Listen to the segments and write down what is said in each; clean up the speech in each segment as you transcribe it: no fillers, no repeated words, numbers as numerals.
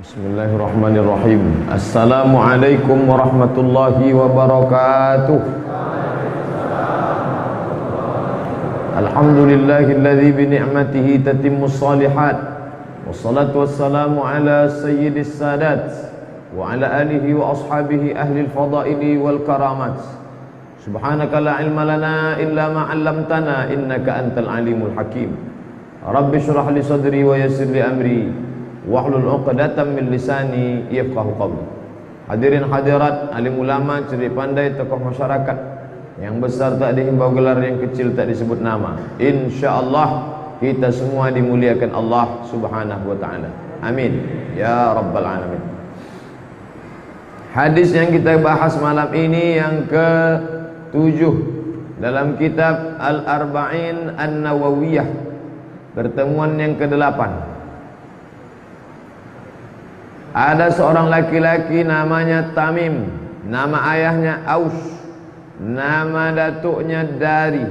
Bismillahirrahmanirrahim. Assalamualaikum warahmatullahi wabarakatuh. Alhamdulillahilladzi bi ni'matihi tatimmus shalihat. Wassalatu wassalamu ala sayyidis sadat wa ala alihi wa ashabihi ahlil fadaili wal karamat. Subhanaka la ilma lana illa ma 'allamtana innaka antal alimul hakim. Rabbi shrah li sadri wa yassir li amri wahlul 'uqdatam min lisani yafqahu qawli. Hadirin hadirat, alim ulama, cerdik pandai, tokoh masyarakat, yang besar tak dihimbau gelar, yang kecil tak disebut nama. Insyaallah kita semua dimuliakan Allah Subhanahu wa taala. Amin ya rabbal alamin. Hadis yang kita bahas malam ini yang ke-7 dalam kitab Al-Arba'in An-Nawawiyah, pertemuan yang ke-8. Ada seorang laki-laki namanya Tamim, nama ayahnya Aus, nama datuknya Dari.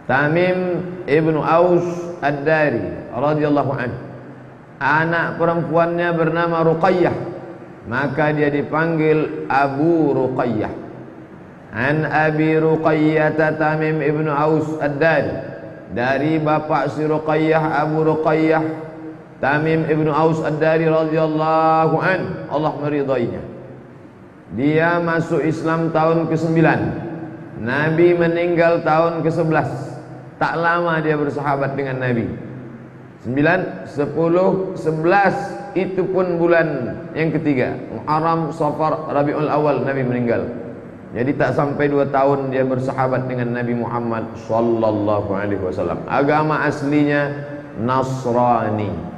Tamim ibnu Aus Ad-Dari radhiyallahu anhu. Anak perempuannya bernama Ruqayyah, maka dia dipanggil Abu Ruqayyah. An Abi Ruqayyah Tamim ibnu Aus Ad-Dari, dari bapak si Ruqayyah Abu Ruqayyah Tamim ibnu Aus Ad-Dari radhiyallahu an, Allah meridainya. Dia masuk Islam tahun ke-9. Nabi meninggal tahun ke-11. Tak lama dia bersahabat dengan Nabi. 9, 10, 11, itu pun bulan yang ketiga, Muharram, Safar, Rabiul Awal, Nabi meninggal. Jadi tak sampai 2 tahun dia bersahabat dengan Nabi Muhammad sallallahu alaihi wasallam. Agama aslinya Nasrani.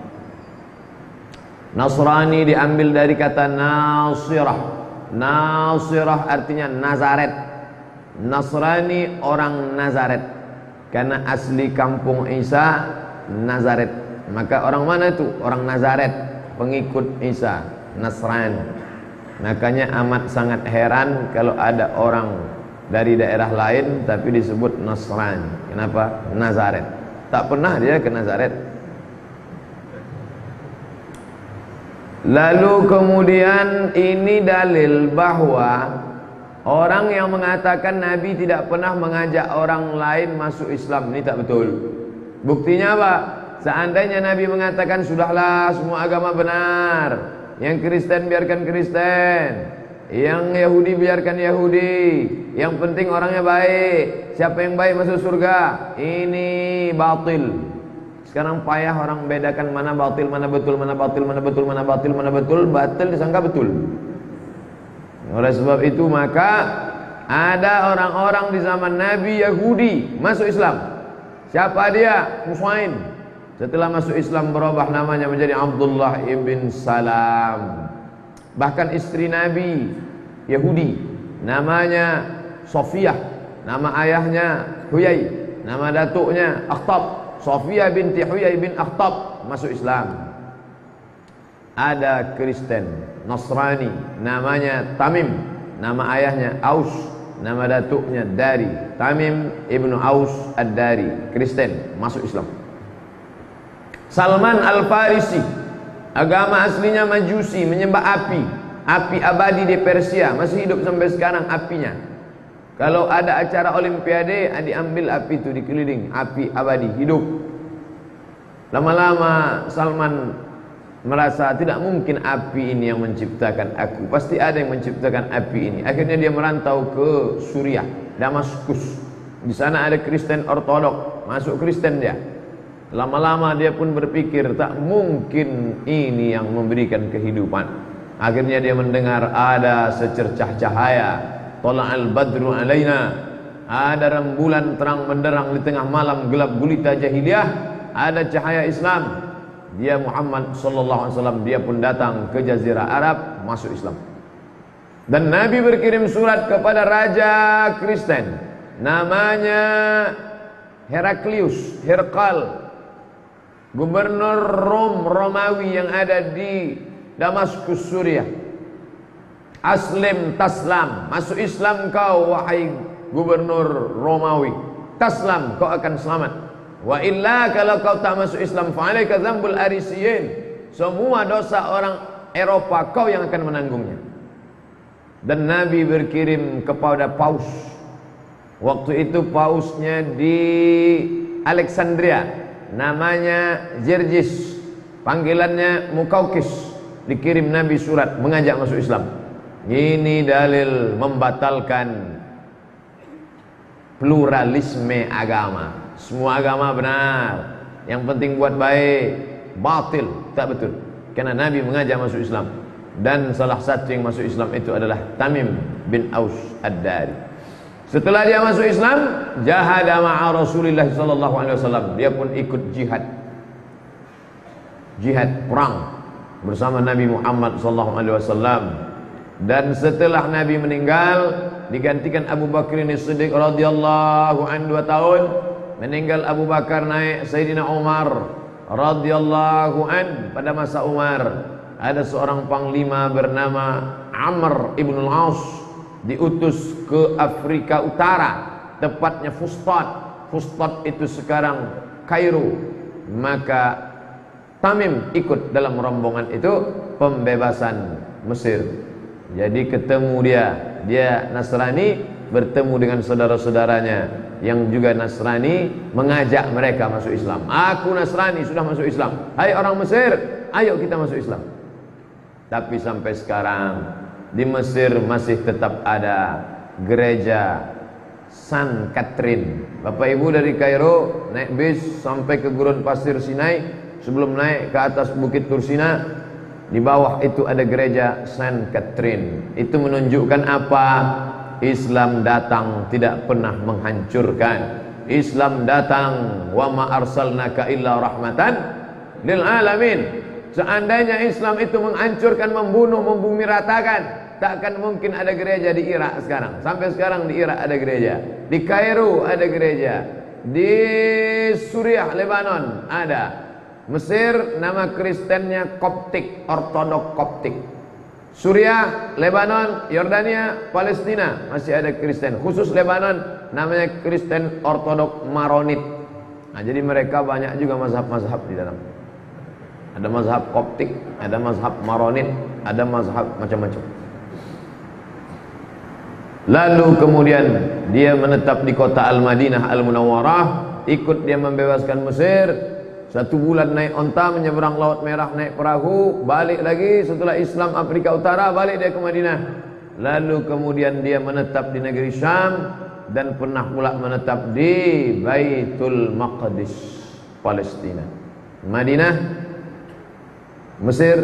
Nasrani diambil dari kata Nasirah. Nasirah artinya Nazaret. Nasrani orang Nazaret, karena asli kampung Isa Nazaret. Maka orang mana itu? Orang Nazaret, pengikut Isa, Nasrani. Makanya amat sangat heran kalau ada orang dari daerah lain tapi disebut Nasrani. Kenapa? Nazaret. Tak pernah dia ke Nazaret. Lalu kemudian ini dalil bahwa orang yang mengatakan Nabi tidak pernah mengajak orang lain masuk Islam, ini tak betul. Buktinya apa? Seandainya Nabi mengatakan sudahlah semua agama benar, yang Kristen biarkan Kristen, yang Yahudi biarkan Yahudi, yang penting orangnya baik, siapa yang baik masuk surga, ini batil. Sekarang payah orang bedakan mana batil, mana betul, mana batil, mana betul, mana batil, mana betul. Batil disangka betul. Oleh sebab itu maka ada orang-orang di zaman Nabi Yahudi masuk Islam. Siapa dia? Husain. Setelah masuk Islam berubah namanya menjadi Abdullah ibn Salam. Bahkan istri Nabi Yahudi namanya Sofiyah, nama ayahnya Huyai, nama datuknya Akhtab. Sofiyah binti Huyai bin Akhtab masuk Islam. Ada Kristen Nasrani namanya Tamim, nama ayahnya Aus, nama datuknya Dari. Tamim ibnu Aus Ad-Dari, Kristen, masuk Islam. Salman Al-Farisi, agama aslinya Majusi, menyembah api. Api abadi di Persia, masih hidup sampai sekarang apinya. Kalau ada acara olimpiade, diambil api itu dikeliling, api abadi hidup. Lama-lama Salman merasa tidak mungkin api ini yang menciptakan aku, pasti ada yang menciptakan api ini. Akhirnya dia merantau ke Suriah, Damaskus. Di sana ada Kristen Ortodok, masuk Kristen dia. Lama-lama dia pun berpikir tak mungkin ini yang memberikan kehidupan. Akhirnya dia mendengar ada secercah cahaya. Tala'al badru alaina, ada rembulan terang benderang di tengah malam gelap gulita jahiliyah, ada cahaya Islam. Dia Muhammad sallallahu alaihi wasallam, dia pun datang ke jazirah Arab, masuk Islam. Dan Nabi berkirim surat kepada raja Kristen namanya Heraklius, Herkal, gubernur Romawi yang ada di Damaskus, Suriah. Aslim taslam, masuk Islam kau wahai gubernur Romawi, taslam kau akan selamat. Wa illa, kalau kau tak masuk Islam, fa'alaika dzambul arisiyin, semua dosa orang Eropa kau yang akan menanggungnya. Dan Nabi berkirim kepada paus. Waktu itu pausnya di Alexandria, namanya Gergis, panggilannya Mukaukis. Dikirim Nabi surat mengajak masuk Islam. Ini dalil membatalkan pluralisme agama. Semua agama benar, yang penting buat baik. Batil tak betul, karena Nabi mengajak masuk Islam. Dan salah satu yang masuk Islam itu adalah Tamim bin Aus Ad-Dari. Setelah dia masuk Islam, jahada ma'a Rasulillah sallallahu alaihi wasallam. Dia pun ikut jihad perang bersama Nabi Muhammad sallallahu alaihi wasallam. Dan setelah Nabi meninggal, digantikan Abu Bakar As-Siddiq radhiyallahu anhu 2 tahun. Meninggal Abu Bakar, naik Sayyidina Umar radhiyallahu an. Pada masa Umar ada seorang panglima bernama Amr ibn al-As, diutus ke Afrika Utara, tepatnya Fustat. Fustat itu sekarang Kairo. Maka Tamim ikut dalam rombongan itu pembebasan Mesir. Jadi ketemu dia Nasrani, bertemu dengan saudara-saudaranya yang juga Nasrani, mengajak mereka masuk Islam. Aku Nasrani sudah masuk Islam, hai orang Mesir, ayo kita masuk Islam. Tapi sampai sekarang di Mesir masih tetap ada gereja San Catherine. Bapak Ibu dari Kairo naik bis sampai ke gurun pasir Sinai, sebelum naik ke atas bukit Tursina, di bawah itu ada gereja San Catherine. Itu menunjukkan apa? Islam datang tidak pernah menghancurkan. Islam datang, wa ma arsalnaka illa rahmatan lil alamin. Seandainya Islam itu menghancurkan, membunuh, membumi ratakan, tak akan mungkin ada gereja di Irak sekarang. Sampai sekarang di Irak ada gereja, di Kairo ada gereja, di Suriah, Lebanon ada. Mesir nama Kristennya Koptik, Ortodok Koptik. Suriah, Lebanon, Yordania, Palestina masih ada Kristen. Khusus Lebanon namanya Kristen Ortodok Maronit. Nah, jadi mereka banyak juga mazhab-mazhab di dalam. Ada mazhab Koptik, ada mazhab Maronit, ada mazhab macam-macam. Lalu kemudian dia menetap di kota Al-Madinah Al-Munawwarah, ikut dia membebaskan Mesir. 1 bulan naik onta, menyeberang Laut Merah, naik perahu, balik lagi. Setelah Islam Afrika Utara, balik dia ke Madinah. Lalu kemudian dia menetap di negeri Syam, dan pernah pula menetap di Baitul Maqdis, Palestina. Madinah, Mesir,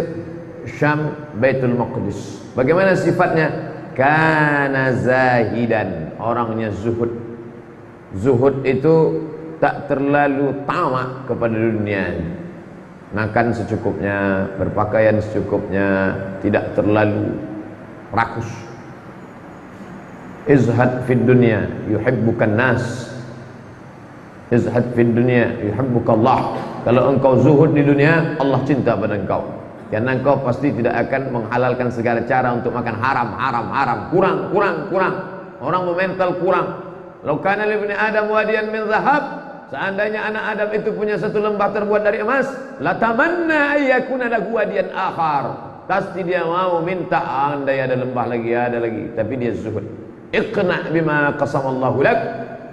Syam, Baitul Maqdis. Bagaimana sifatnya? Kana zahidan, orangnya zuhud. Zuhud itu tak terlalu tamak kepada dunia. Makan secukupnya, berpakaian secukupnya, tidak terlalu rakus. Izhad fid dunya yuhibbukan nas. Izhad fid dunya yuhibbukallah. Kalau engkau zuhud di dunia, Allah cinta pada engkau. Karena engkau pasti tidak akan menghalalkan segala cara untuk makan haram. Kurang. Orang memental kurang. Law kana li ibni Adam wadiyan min zahab, seandainya anak Adam itu punya 1 lembah terbuat dari emas, latamanna ayyakuna lahu wadiyan akhar. Pasti dia mau minta, andai ada lembah lagi, ada lagi. Tapi dia zuhud. Iqna bima qasamallahu lak,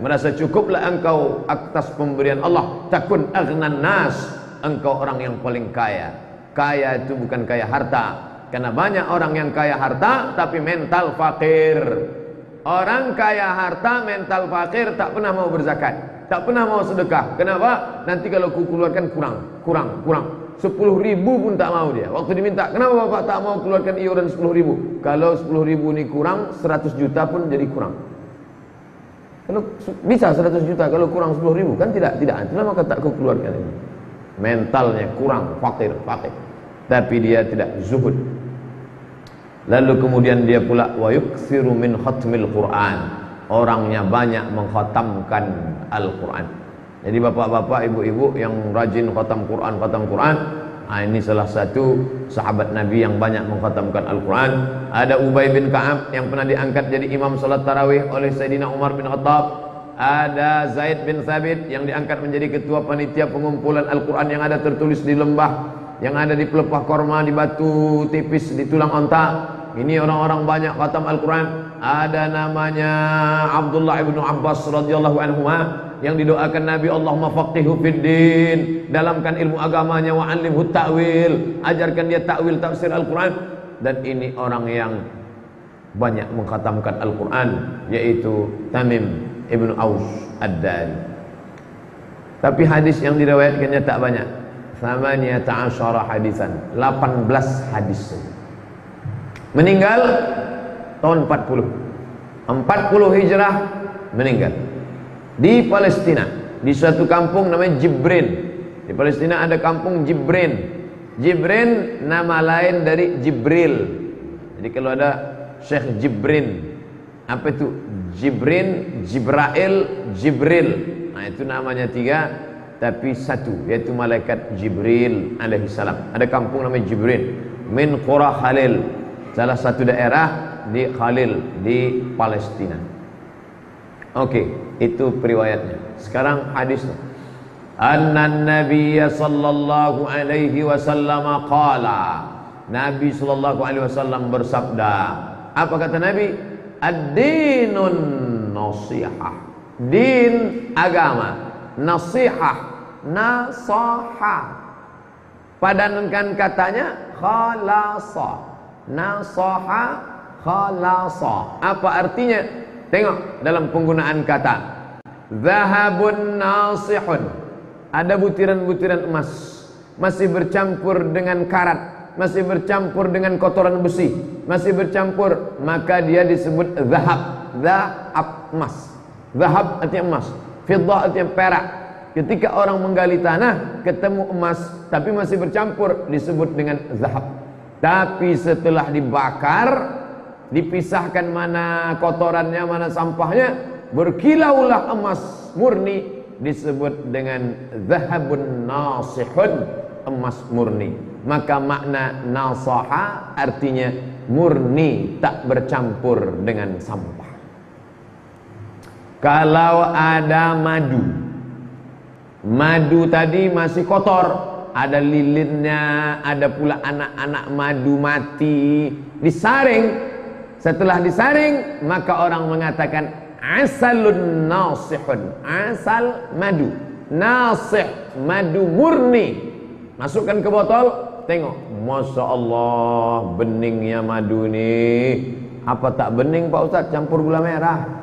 merasa cukuplah engkau atas pemberian Allah. Takun aghnan nas, engkau orang yang paling kaya. Kaya itu bukan kaya harta, karena banyak orang yang kaya harta tapi mental fakir. Orang kaya harta mental fakir, tak pernah mau berzakat, tak pernah mau sedekah. Kenapa? Nanti kalau ku keluarkan kurang. 10.000 pun tak mau dia. Waktu diminta, kenapa bapak tak mau keluarkan iuran 10.000? Kalau 10.000 ini kurang, 100 juta pun jadi kurang. Kalau bisa 100 juta, kalau kurang 10.000 kan tidak. Itulah maka tak ku keluarkan ini. Mentalnya kurang, fakir. Tapi dia tidak zuhud. Lalu kemudian dia pula wa yuksiru min khatmil Quran, orangnya banyak mengkhatamkan Al-Quran. Jadi bapak-bapak, ibu-ibu yang rajin khatam Quran, ini salah satu sahabat Nabi yang banyak mengkhatamkan Al-Quran. Ada Ubay bin Ka'ab yang pernah diangkat jadi imam salat tarawih oleh Sayyidina Umar bin Khattab. Ada Zaid bin Thabit yang diangkat menjadi ketua panitia pengumpulan Al-Quran yang ada tertulis di lembah yang ada di pelepah korma, di batu tipis, di tulang onta. Ini orang-orang banyak khatam Al-Quran. Ada namanya Abdullah ibnu Abbas radhiyallahu anhu yang didoakan Nabi, Allahumma faqihu fid din, dalamkan ilmu agamanya, wa 'allimhu ta'wil, ajarkan dia ta'wil tafsir Al-Quran. Dan ini orang yang banyak mengkhatamkan Al-Quran, yaitu Tamim ibnu Aus Ad-Dari. Tapi hadis yang diriwayatkannya tak banyak. 18 hadisan, 18 hadis. Meninggal tahun 40 Hijrah meninggal di Palestina, di suatu kampung namanya Jibrin. Di Palestina ada kampung Jibrin. Jibrin nama lain dari Jibril. Jadi kalau ada Syekh Jibrin, apa itu? Jibrin, Jibrail, Jibril. Nah itu namanya 3, tapi satu, yaitu malaikat Jibril alaihissalam. Ada kampung namanya Jibrin, min Qura Khalil, salah satu daerah di Khalil di Palestina. Oke, itu periwayatnya. Sekarang hadisnya. Annan Nabiyya sallallahu alaihi wasallam qala. Nabi sallallahu alaihi wasallam bersabda. Apa kata Nabi? Ad-dinun nasihah. Din agama, nasihah, nasaha. Padankan katanya khalasa. Nasaha, khalasa. Apa artinya? Tengok dalam penggunaan kata. Zahabun nasihun. Ada butiran-butiran emas, masih bercampur dengan karat, masih bercampur dengan kotoran besi, masih bercampur, maka dia disebut zahab. Zahab, emas. Zahab artinya emas, fiddah artinya perak. Ketika orang menggali tanah ketemu emas tapi masih bercampur, disebut dengan zahab. Tapi setelah dibakar, dipisahkan mana kotorannya, mana sampahnya, berkilaulah emas murni, disebut dengan zahabun nasihun, emas murni. Maka makna nasaha artinya murni, tak bercampur dengan sampah. Kalau ada madu, madu tadi masih kotor, ada lilinnya, ada pula anak-anak madu mati, disaring. Setelah disaring, maka orang mengatakan asalun nasihun, asal madu, nasih, madu murni. Masukkan ke botol, tengok, Masya Allah, beningnya madu ini. Apa tak bening Pak Ustaz? Campur gula merah.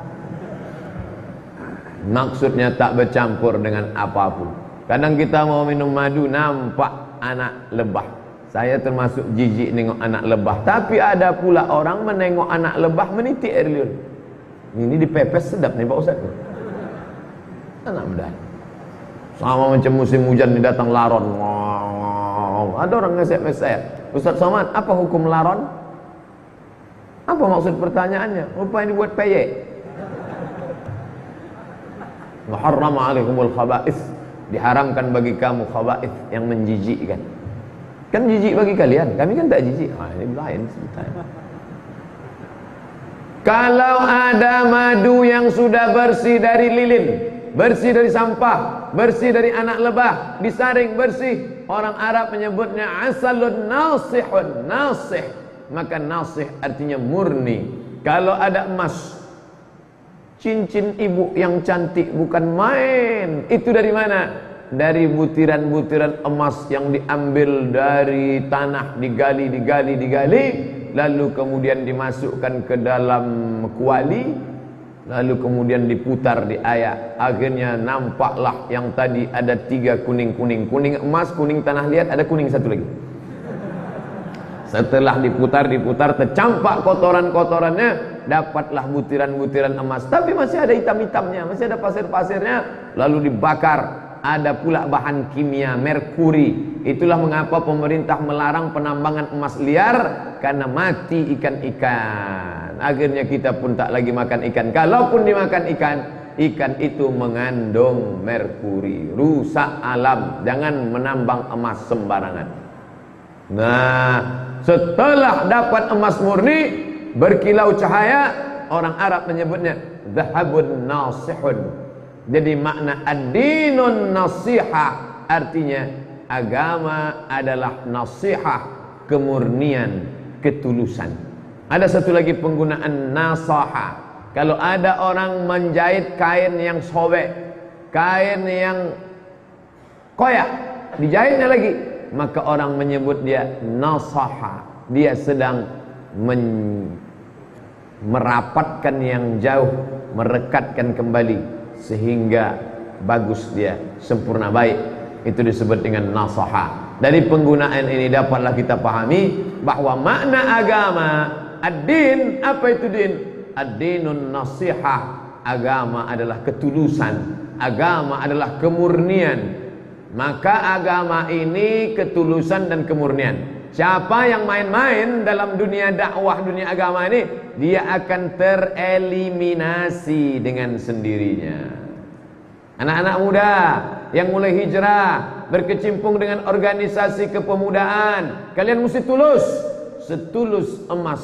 Maksudnya tak bercampur dengan apapun. Kadang kita mau minum madu, nampak anak lebah. Saya termasuk jijik nengok anak lebah. Tapi ada pula orang menengok anak lebah menitik air liur. Ini dipepes sedap nih Pak Ustaz. Anak muda. Sama macam musim hujan ini datang laron. Wow. Ada orang nge-SMS saya, Ustaz Somad, apa hukum laron? Apa maksud pertanyaannya? Rupanya dibuat peyek. Muharram alaikumul khaba'ith, diharamkan bagi kamu khaba'ith yang menjijikkan. Kan jijik bagi kalian, kami kan tak jijik. Ini lain ceritanya. Kalau ada madu yang sudah bersih dari lilin, bersih dari sampah, bersih dari anak lebah, disaring bersih, orang Arab menyebutnya asalun nasihun, nasih. Maka nasih artinya murni. Kalau ada emas, cincin ibu yang cantik bukan main. Itu dari mana? Dari butiran-butiran emas yang diambil dari tanah, digali, lalu kemudian dimasukkan ke dalam kuali, lalu kemudian diputar di air. Akhirnya nampaklah yang tadi ada 3 kuning-kuning, kuning emas, kuning tanah liat, ada kuning satu lagi. Setelah diputar, tercampak kotoran-kotorannya, dapatlah butiran-butiran emas. Tapi masih ada hitam-hitamnya, masih ada pasir-pasirnya. Lalu dibakar. Ada pula bahan kimia, merkuri. Itulah mengapa pemerintah melarang penambangan emas liar, karena mati ikan-ikan. Akhirnya kita pun tak lagi makan ikan. Kalaupun dimakan ikan, ikan itu mengandung merkuri. Rusak alam. Jangan menambang emas sembarangan. Nah, setelah dapat emas murni, berkilau cahaya, orang Arab menyebutnya zahabun nasihun. Jadi makna ad-dinun nasihah artinya agama adalah nasihat, kemurnian, ketulusan. Ada satu lagi penggunaan nasaha. Kalau ada orang menjahit kain yang sobek, kain yang koyak, dijahitnya lagi, maka orang menyebut dia nasaha. Dia sedang merapatkan yang jauh, merekatkan kembali sehingga bagus dia, sempurna baik. Itu disebut dengan nasaha. Dari penggunaan ini dapatlah kita pahami bahwa makna agama ad-din, apa itu din? Ad-dinun nasihah. Agama adalah ketulusan, agama adalah kemurnian. Maka agama ini ketulusan dan kemurnian. Siapa yang main-main dalam dunia dakwah, dunia agama ini, dia akan tereliminasi dengan sendirinya. Anak-anak muda yang mulai hijrah, berkecimpung dengan organisasi kepemudaan, kalian mesti tulus, setulus emas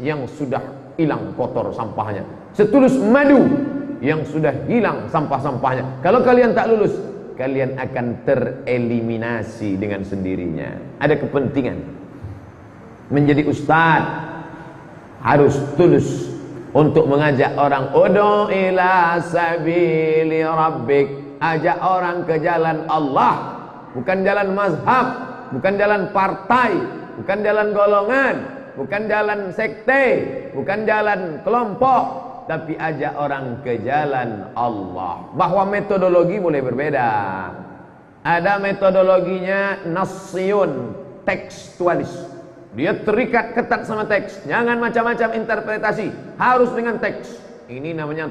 yang sudah hilang kotor sampahnya, setulus madu yang sudah hilang sampah-sampahnya. Kalau kalian tak lulus, kalian akan tereliminasi dengan sendirinya. Ada kepentingan. Menjadi ustaz harus tulus untuk mengajak orang, ud'u ila sabili rabbik, ajak orang ke jalan Allah, bukan jalan mazhab, bukan jalan partai, bukan jalan golongan, bukan jalan sekte, bukan jalan kelompok, tapi ajak orang ke jalan Allah. Bahwa metodologi boleh berbeda. Ada metodologinya nasyun, tekstualis. Dia terikat ketat sama teks, jangan macam-macam interpretasi, harus dengan teks. Ini namanya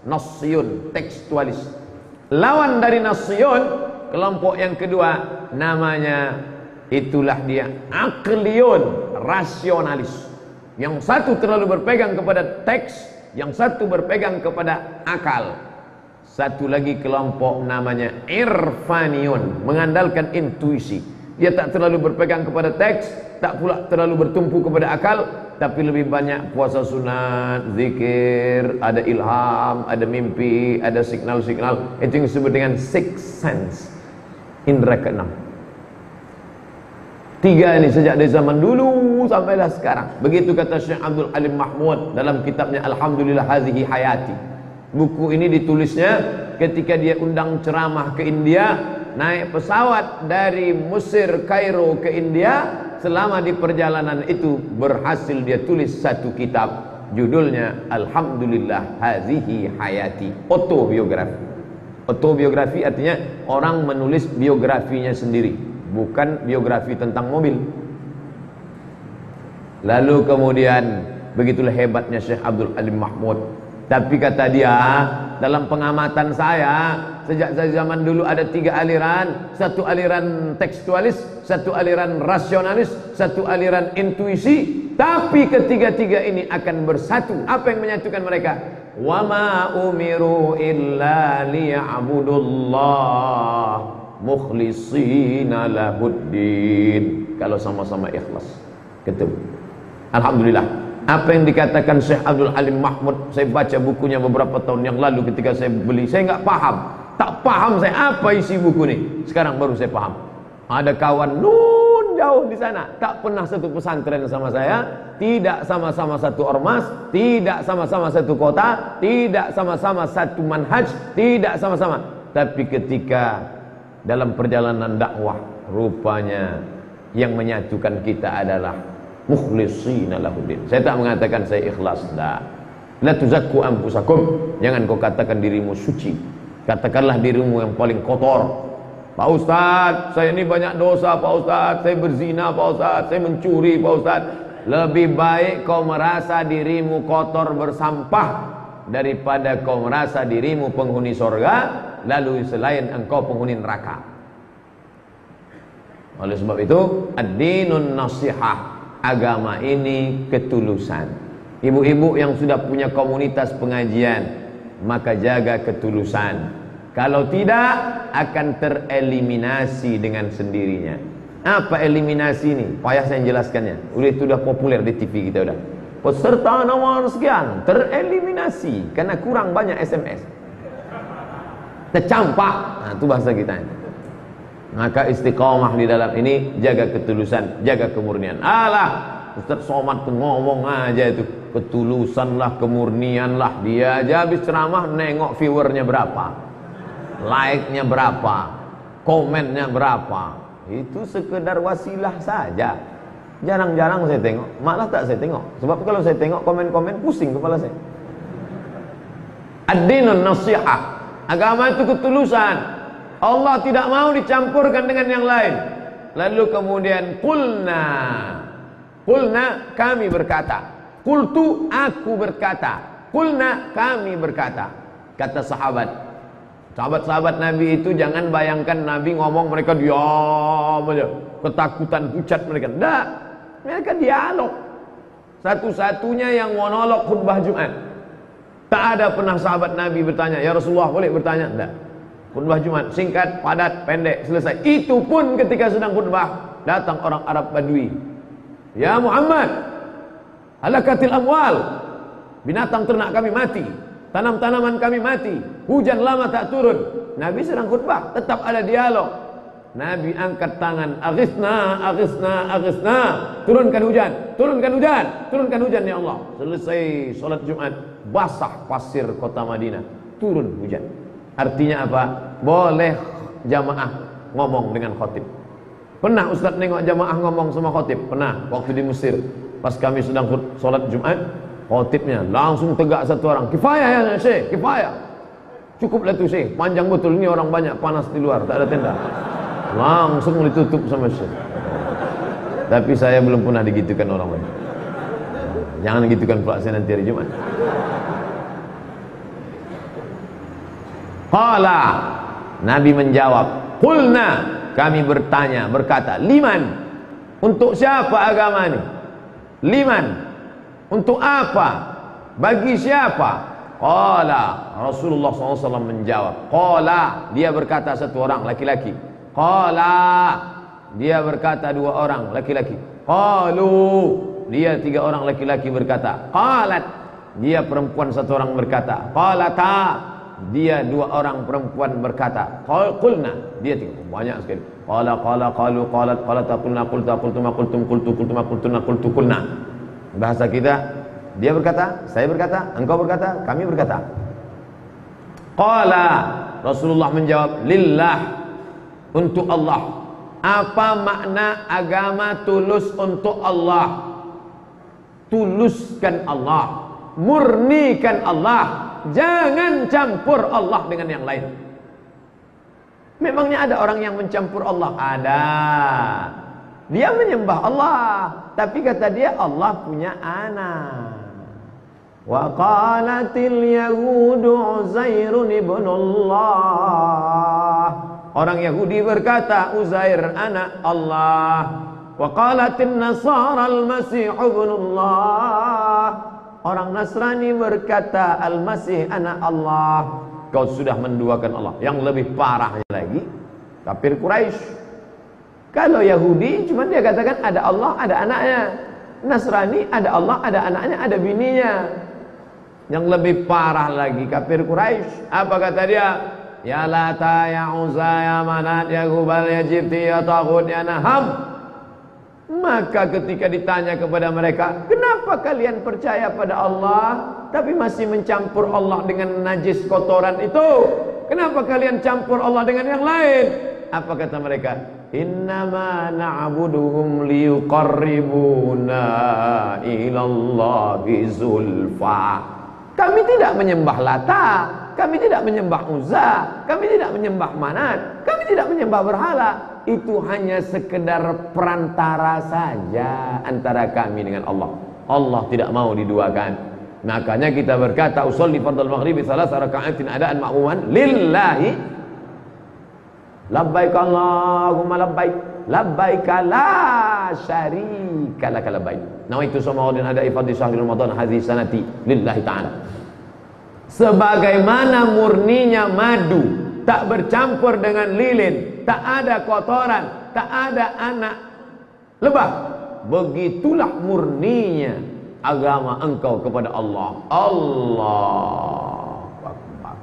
nasyun, tekstualis. Lawan dari nasyun, kelompok yang kedua, namanya itulah dia akliyun, rasionalis. Yang satu terlalu berpegang kepada teks, yang satu berpegang kepada akal. Satu lagi kelompok namanya irfaniun, mengandalkan intuisi. Dia tak terlalu berpegang kepada teks, tak pula terlalu bertumpu kepada akal, tapi lebih banyak puasa sunat, zikir, ada ilham, ada mimpi, ada signal-signal. Itu yang disebut dengan sixth sense, indera keenam. Tiga ini sejak dari zaman dulu sampailah sekarang. Begitu kata Syekh Abdul Alim Mahmud dalam kitabnya Alhamdulillah Hazihi Hayati. Buku ini ditulisnya ketika dia undang ceramah ke India, naik pesawat dari Mesir Kairo ke India. Selama di perjalanan itu berhasil dia tulis satu kitab, judulnya Alhamdulillah Hazihi Hayati, autobiografi. Autobiografi artinya orang menulis biografinya sendiri, bukan biografi tentang mobil. Lalu kemudian begitulah hebatnya Syekh Abdul Alim Mahmud. Tapi kata dia, dalam pengamatan saya, sejak zaman dulu ada tiga aliran. Satu aliran tekstualis, satu aliran rasionalis, satu aliran intuisi. Tapi ketiga-tiga ini akan bersatu. Apa yang menyatukan mereka? Wa ma umiru illa liya'budullah mukhlishina lahuddin. Kalau sama-sama ikhlas, ketemu. Alhamdulillah. Apa yang dikatakan Syekh Abdul Alim Mahmud, saya baca bukunya beberapa tahun yang lalu ketika saya beli, saya nggak paham, tak paham saya apa isi buku ini. Sekarang baru saya paham. Ada kawan jauh di sana, tak pernah satu pesantren sama saya, tidak sama-sama satu ormas, tidak sama-sama satu kota, tidak sama-sama satu manhaj, tidak sama-sama. Tapi ketika dalam perjalanan dakwah, rupanya yang menyatukan kita adalah mukhlishina lahuddin. Saya tak mengatakan saya ikhlas, tak. La tuzakku anfusakum, jangan kau katakan dirimu suci, katakanlah dirimu yang paling kotor. Pak Ustaz, saya ini banyak dosa Pak Ustaz, saya berzina Pak Ustaz, saya mencuri Pak Ustaz. Lebih baik kau merasa dirimu kotor bersampah daripada kau merasa dirimu penghuni sorga lalu selain engkau penghuni neraka. Oleh sebab itu ad-dinun nasihah, agama ini ketulusan. Ibu-ibu yang sudah punya komunitas pengajian, maka jaga ketulusan. Kalau tidak, akan tereliminasi dengan sendirinya. Apa eliminasi ini? Payah saya jelaskannya. Itu sudah populer di TV kita udah. Peserta nomor sekian tereliminasi karena kurang banyak SMS. Tercampak. Nah, itu bahasa kita. Maka istiqomah di dalam ini, jaga ketulusan, jaga kemurnian. Alah, Ustaz Somad tuh ngomong aja itu, ketulusan lah, kemurnian lah. Dia aja habis ceramah nengok viewernya berapa, like-nya berapa, komennya berapa. Itu sekedar wasilah saja. Jarang-jarang saya tengok, malah tak saya tengok. Sebab kalau saya tengok komen-komen pusing kepala saya. Ad-dinun nasihah. Agama itu ketulusan. Allah tidak mau dicampurkan dengan yang lain. Lalu kemudian qulna kami berkata. Qultu aku berkata. Qulna kami berkata. Kata sahabat Nabi itu, jangan bayangkan Nabi ngomong mereka diam aja, ketakutan pucat mereka. Enggak, mereka dialog. Satu-satunya yang monolog khutbah Jumat. Tak ada pernah sahabat Nabi bertanya, ya Rasulullah boleh bertanya? Enggak. Khutbah Jumat singkat, padat, pendek, selesai. Itu pun ketika sedang khutbah, datang orang Arab Badui. Ya Muhammad, halakatil amwal, binatang ternak kami mati, tanam-tanaman kami mati, hujan lama tak turun. Nabi sedang khutbah, tetap ada dialog. Nabi angkat tangan, aghithna, aghithna, aghithna, turunkan hujan, turunkan hujan, turunkan hujan ya Allah. Selesai sholat Jumat, basah pasir kota Madinah, turun hujan. Artinya apa? Boleh jamaah ngomong dengan khotib. Pernah Ustaz nengok jamaah ngomong sama khotib? Pernah, waktu di Mesir. Pas kami sedang sholat Jumat, khotibnya langsung tegak satu orang, kifayah ya Syekh, kifayah, cukuplah tu Syekh, panjang betul ini, orang banyak, panas di luar, tak ada tenda. Langsung ditutup sama Syekh. Tapi saya belum pernah digitukan orang banyak. Jangan gitukan pula saya nanti hari Jumat. Qala, Nabi menjawab, qulna, kami berkata, liman, untuk siapa agama ini? Liman, untuk apa? Bagi siapa? Qala, Rasulullah SAW menjawab. Qala, dia berkata satu orang laki-laki. Qala, dia berkata dua orang laki-laki. Qalu, dia tiga orang laki-laki berkata. Qalat, dia perempuan satu orang berkata. Qalata, dia dua orang perempuan berkata. Qulna, dia tiga, banyak sekali. Qala, qalu, qalat, qalata, qulna, qulta, qultuma, qultum, qultuna, qultuna, qulna. Bahasa kita, dia berkata, saya berkata, engkau berkata, kami berkata. Qala, Rasulullah menjawab, lillah, untuk Allah. Apa makna agama tulus untuk Allah? Tuluskan Allah, murnikan Allah, jangan campur Allah dengan yang lain. Memangnya ada orang yang mencampur Allah? Ada. Dia menyembah Allah, tapi kata dia Allah punya anak. Wa qalatil yahudu Uzairun ibnullah. Orang Yahudi berkata Uzair anak Allah. Wa qalatin nasara al-masih ibnullah. Orang Nasrani berkata Al-Masih anak Allah. Kau sudah menduakan Allah. Yang lebih parahnya lagi, kafir Quraisy. Kalau Yahudi cuma dia katakan ada Allah, ada anaknya. Nasrani ada Allah, ada anaknya, ada bininya. Yang lebih parah lagi kafir Quraisy. Apa kata dia? Ya Lata, ya Uzza, ya Manat, ya Hubal, ya Jibti, ya Taghut, ya Naham. Maka ketika ditanya kepada mereka, kenapa kalian percaya pada Allah tapi masih mencampur Allah dengan najis kotoran itu? Kenapa kalian campur Allah dengan yang lain? Apa kata mereka? Innama na'buduhum liyuqarribuna ilallahi zulfa. Kami tidak menyembah Lata, kami tidak menyembah Uzza, kami tidak menyembah Manat, kami tidak menyembah berhala. Itu hanya sekedar perantara saja antara kami dengan Allah. Allah tidak mau diduakan. Makanya kita berkata usolli fardal maghribi salasa raka'atin adaan ma'muman lillahi labbaik Allahumma labbaik labbaik la syarika laka labbaik nawaitu samawadin ada ifadhi syahri ramadan hadhi sanati lillahi ta'ala. Sebagaimana murninya madu tak bercampur dengan lilin, tak ada kotoran, tak ada anak lebah, begitulah murninya agama engkau kepada Allah. Allah Akbar.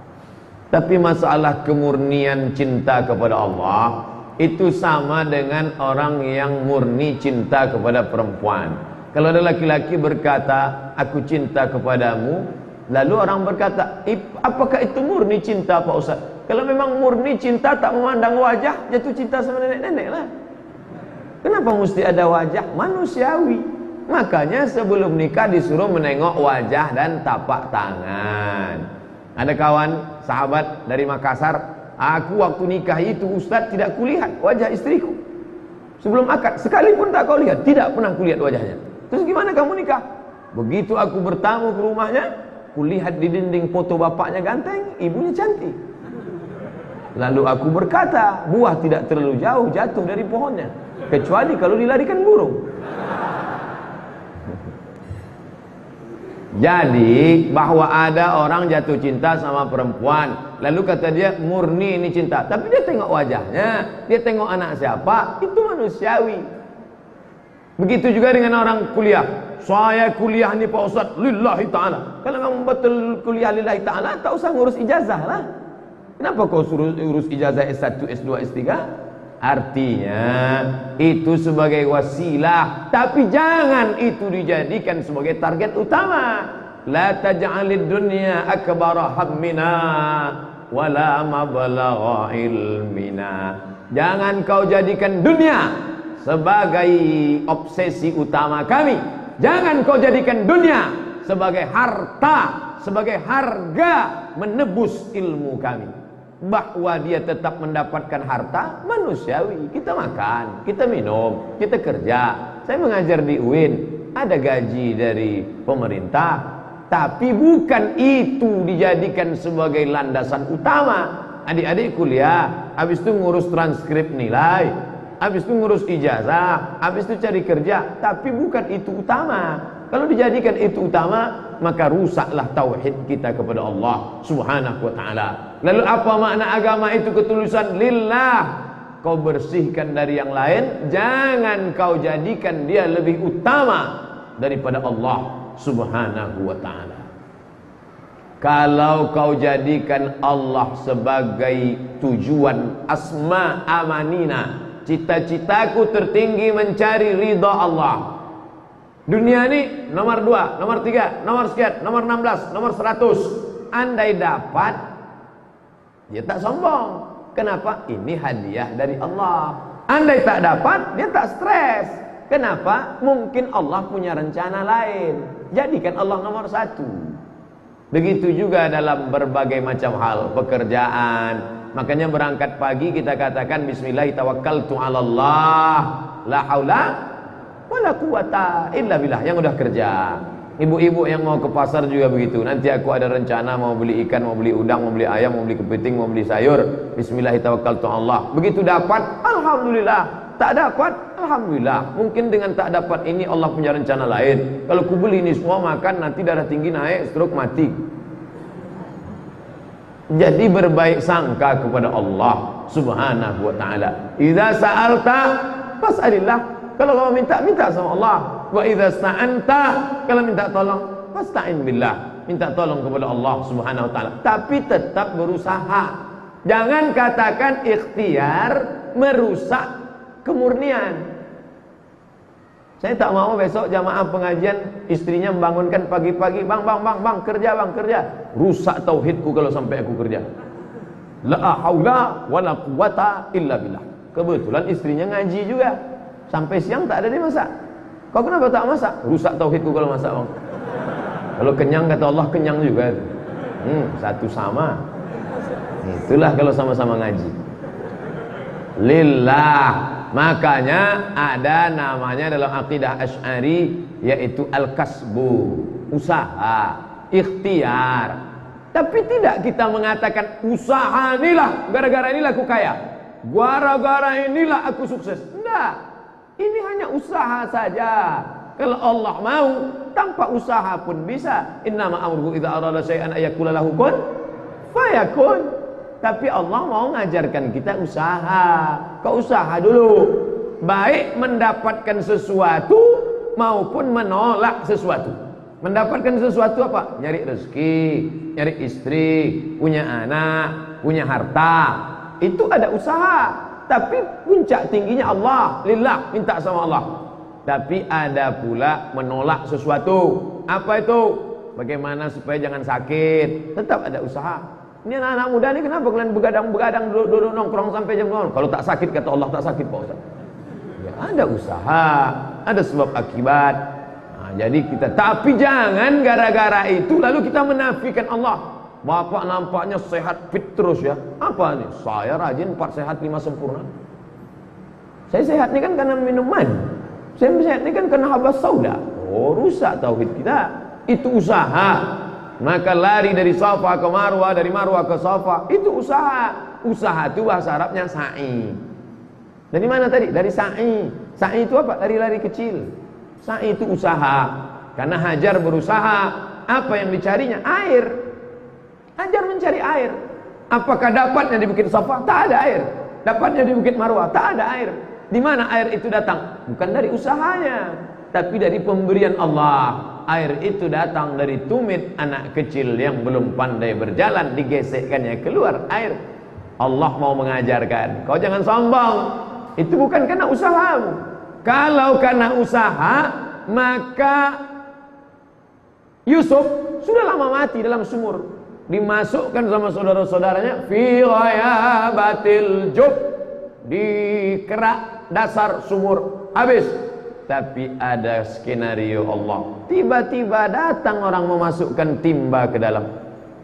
Tapi masalah kemurnian cinta kepada Allah itu sama dengan orang yang murni cinta kepada perempuan. Kalau ada laki-laki berkata, aku cinta kepadamu, lalu orang berkata, apakah itu murni cinta Pak Ustaz? Kalau memang murni cinta tak memandang wajah, jatuh cinta sama nenek-nenek lah. Kenapa mesti ada wajah? Manusiawi. Makanya sebelum nikah disuruh menengok wajah dan tapak tangan. Ada kawan, sahabat dari Makassar, aku waktu nikah itu Ustaz tidak kulihat wajah istriku. Sebelum akad, sekalipun tak kau lihat, tidak pernah kulihat wajahnya. Terus gimana kamu nikah? Begitu aku bertamu ke rumahnya, kulihat di dinding foto bapaknya ganteng, ibunya cantik. Lalu aku berkata, buah tidak terlalu jauh jatuh dari pohonnya, kecuali kalau dilarikan burung. Jadi bahwa ada orang jatuh cinta sama perempuan, lalu kata dia murni ini cinta, tapi dia tengok wajahnya, dia tengok anak siapa, itu manusiawi. Begitu juga dengan orang kuliah. Saya kuliah ni Pak Ustaz lillahi ta'ala. Kalau memang betul kuliah lillahi ta'ala, tak usah ngurus ijazah lah. Kenapa kau suruh urus ijazah S1, S2, S3? Artinya itu sebagai wasilah, tapi jangan itu dijadikan sebagai target utama. La taj'alid dunya akbara hammina wala mablagha ilmina. Jangan kau jadikan dunia sebagai obsesi utama kami. Jangan kau jadikan dunia sebagai harta, sebagai harga menebus ilmu kami. Bahwa dia tetap mendapatkan harta manusiawi. Kita makan, kita minum, kita kerja. Saya mengajar di UIN, ada gaji dari pemerintah, tapi bukan itu dijadikan sebagai landasan utama. Adik-adik kuliah, habis itu ngurus transkrip nilai, habis itu ngurus ijazah, habis itu cari kerja, tapi bukan itu utama. Kalau dijadikan itu utama, maka rusaklah tauhid kita kepada Allah Subhanahu wa ta'ala. Lalu apa makna agama itu? Ketulusan lillah. Kau bersihkan dari yang lain, jangan kau jadikan dia lebih utama daripada Allah Subhanahu wa ta'ala. Kalau kau jadikan Allah sebagai tujuan asma amanina, cita-citaku tertinggi mencari ridha Allah. Dunia ini nomor 2, nomor 3, nomor sekian, nomor 16, nomor 100. Andai dapat, dia tak sombong. Kenapa? Ini hadiah dari Allah. Andai tak dapat, dia tak stres. Kenapa? Mungkin Allah punya rencana lain. Jadikan Allah nomor 1. Begitu juga dalam berbagai macam hal, pekerjaan. Makanya berangkat pagi kita katakan bismillah tawakkaltu 'ala Allah, la haula wala quwata illa billah. Yang udah kerja, ibu-ibu yang mau ke pasar juga begitu. Nanti aku ada rencana mau beli ikan, mau beli udang, mau beli ayam, mau beli kepiting, mau beli sayur. Bismillah tawakkaltu 'ala Allah. Begitu dapat, alhamdulillah. Tak dapat, alhamdulillah. Mungkin dengan tak dapat ini Allah punya rencana lain. Kalau ku beli ini semua makan, nanti darah tinggi naik, stroke, mati. Jadi berbaik sangka kepada Allah Subhanahu wa ta'ala. Idza sa'alta fas'alillah. Kalau kamu minta, minta sama Allah. Wa idza sta'anta, kalau minta tolong, fasta'in billah. Minta tolong kepada Allah Subhanahu wa ta'ala. Tapi tetap berusaha. Jangan katakan ikhtiar merusak kemurnian. Saya tak mau besok jamaah pengajian istrinya membangunkan pagi-pagi, bang kerja bang kerja. Rusak tauhidku kalau sampai aku kerja. La haula wala quwata illa billah. Kebetulan istrinya ngaji juga. Sampai siang tak ada dia masak. Kau kenapa tak masak? Rusak tauhidku kalau masak bang. Kalau kenyang kata Allah kenyang juga. Satu sama. Itulah kalau sama-sama ngaji. Lillah. Makanya ada namanya dalam akidah Asy'ari yaitu al-kasbu, usaha, ikhtiar. Tapi tidak kita mengatakan usaha inilah, gara-gara inilah aku kaya, gara-gara inilah aku sukses. Tidak. Ini hanya usaha saja. Kalau Allah mau, tanpa usaha pun bisa. Innama amruhu idza arada syai'an ayyakula lahu kun fayakun. Tapi Allah mau ngajarkan kita usaha. Kau usaha dulu, baik mendapatkan sesuatu maupun menolak sesuatu. Mendapatkan sesuatu apa? Nyari rezeki, nyari istri, punya anak, punya harta. Itu ada usaha. tapi puncak tingginya Allah, lillah, minta sama Allah. Tapi ada pula menolak sesuatu. Apa itu? Bagaimana supaya jangan sakit? Tetap ada usaha. Ini anak-anak muda ini kenapa kalian begadang-begadang duduk nongkrong sampai jam 0? Kalau tak sakit kata Allah tak sakit Pak Ustaz. Ya, ada usaha, ada sebab akibat. Nah, jadi kita, tapi jangan gara-gara itu lalu kita menafikan Allah. Bapak nampaknya sehat fit terus ya. Apa nih? Saya rajin 4 sehat 5 sempurna. Saya sehat ini kan karena minuman. Saya sehat ini kan karena habas sauda. Oh, rusak tauhid kita. Itu usaha. Maka lari dari Safa ke Marwah, dari Marwah ke Safa, itu usaha. Usaha itu bahasa Arabnya sa'i. Dari mana tadi? Dari sa'i. Sa'i itu apa? Lari-lari kecil. Sa'i itu usaha. Karena Hajar berusaha. Apa yang dicarinya? Air. Hajar mencari air. Apakah dapatnya di Bukit Safa? Tak ada air. Dapatnya di Bukit Marwah? Tak ada air. Di mana air itu datang? Bukan dari usahanya, tapi dari pemberian Allah. Air itu datang dari tumit anak kecil yang belum pandai berjalan, digesekkannya keluar air. Allah mau mengajarkan, kau jangan sombong. Itu bukan karena usahamu. Kalau karena usaha, maka Yusuf sudah lama mati dalam sumur. Dimasukkan sama saudara-saudaranya fi ghayabatil jub, di kerak dasar sumur, habis. Tapi ada skenario Allah. Tiba-tiba datang orang memasukkan timba ke dalam,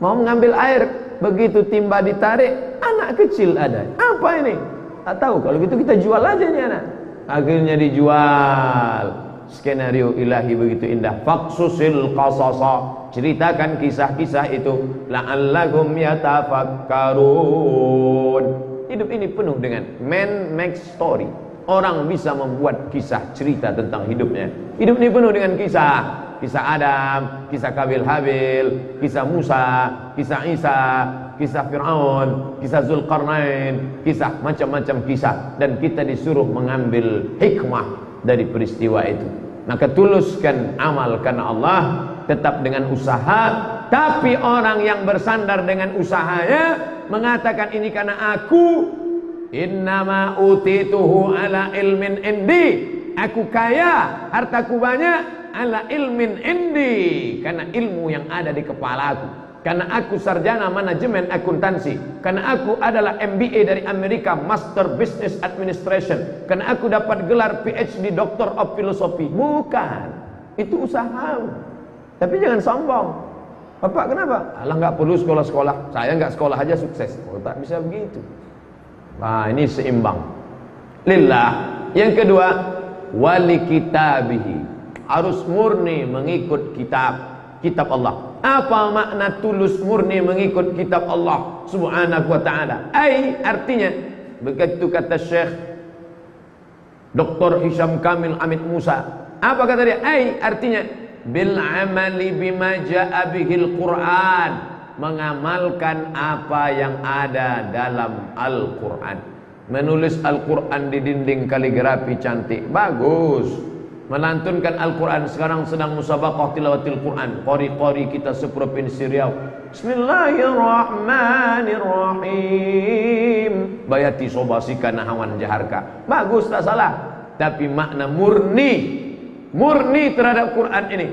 mau mengambil air. Begitu timba ditarik, anak kecil ada. Apa ini? Tak tahu. Kalau gitu kita jual aja nih anak. Akhirnya dijual. Skenario ilahi begitu indah. Faqsusil qasasa, ceritakan kisah-kisah itu, la'allahum yatafakkarun. Hidup ini penuh dengan man makes story. Orang bisa membuat kisah cerita tentang hidupnya. Hidup ini penuh dengan kisah. Kisah Adam, kisah Kabil Habil, kisah Musa, kisah Isa, kisah Fir'aun, kisah Zulkarnain, kisah macam-macam kisah. Dan kita disuruh mengambil hikmah dari peristiwa itu. Maka tuluskan amal karena Allah, tetap dengan usaha. Tapi orang yang bersandar dengan usahanya mengatakan ini karena aku, innama utituhu ala ilmin indi, aku kaya, hartaku banyak, ala ilmin indi, karena ilmu yang ada di kepalaku. Karena aku sarjana manajemen akuntansi, karena aku adalah MBA dari Amerika, Master Business Administration, karena aku dapat gelar PhD Doctor of Philosophy. Bukan, itu usahamu. Tapi jangan sombong. Bapak kenapa? Alah nggak perlu sekolah-sekolah, saya nggak sekolah aja sukses. Oh, tak bisa begitu. Nah, ini seimbang. Lillah. Yang kedua, wali kitabihi, harus murni mengikut kitab Allah. Apa makna tulus murni mengikut kitab Allah subhanahu wa ta'ala? Artinya, begitu kata Syekh Dr. Hisham Kamil Amit Musa. Apa kata dia? Artinya bil amali bima ja'a bihil Qur'an, mengamalkan apa yang ada dalam Al-Quran. Menulis Al-Quran di dinding kaligrafi cantik, bagus. Melantunkan Al-Quran, sekarang sedang musabaqah tilawatil Quran. Qori-qori kita seprovinsi Riau. Bismillahirrahmanirrahim. Bayati sobasika nahawan jaharka. Bagus, tak salah. Tapi makna murni terhadap Quran ini,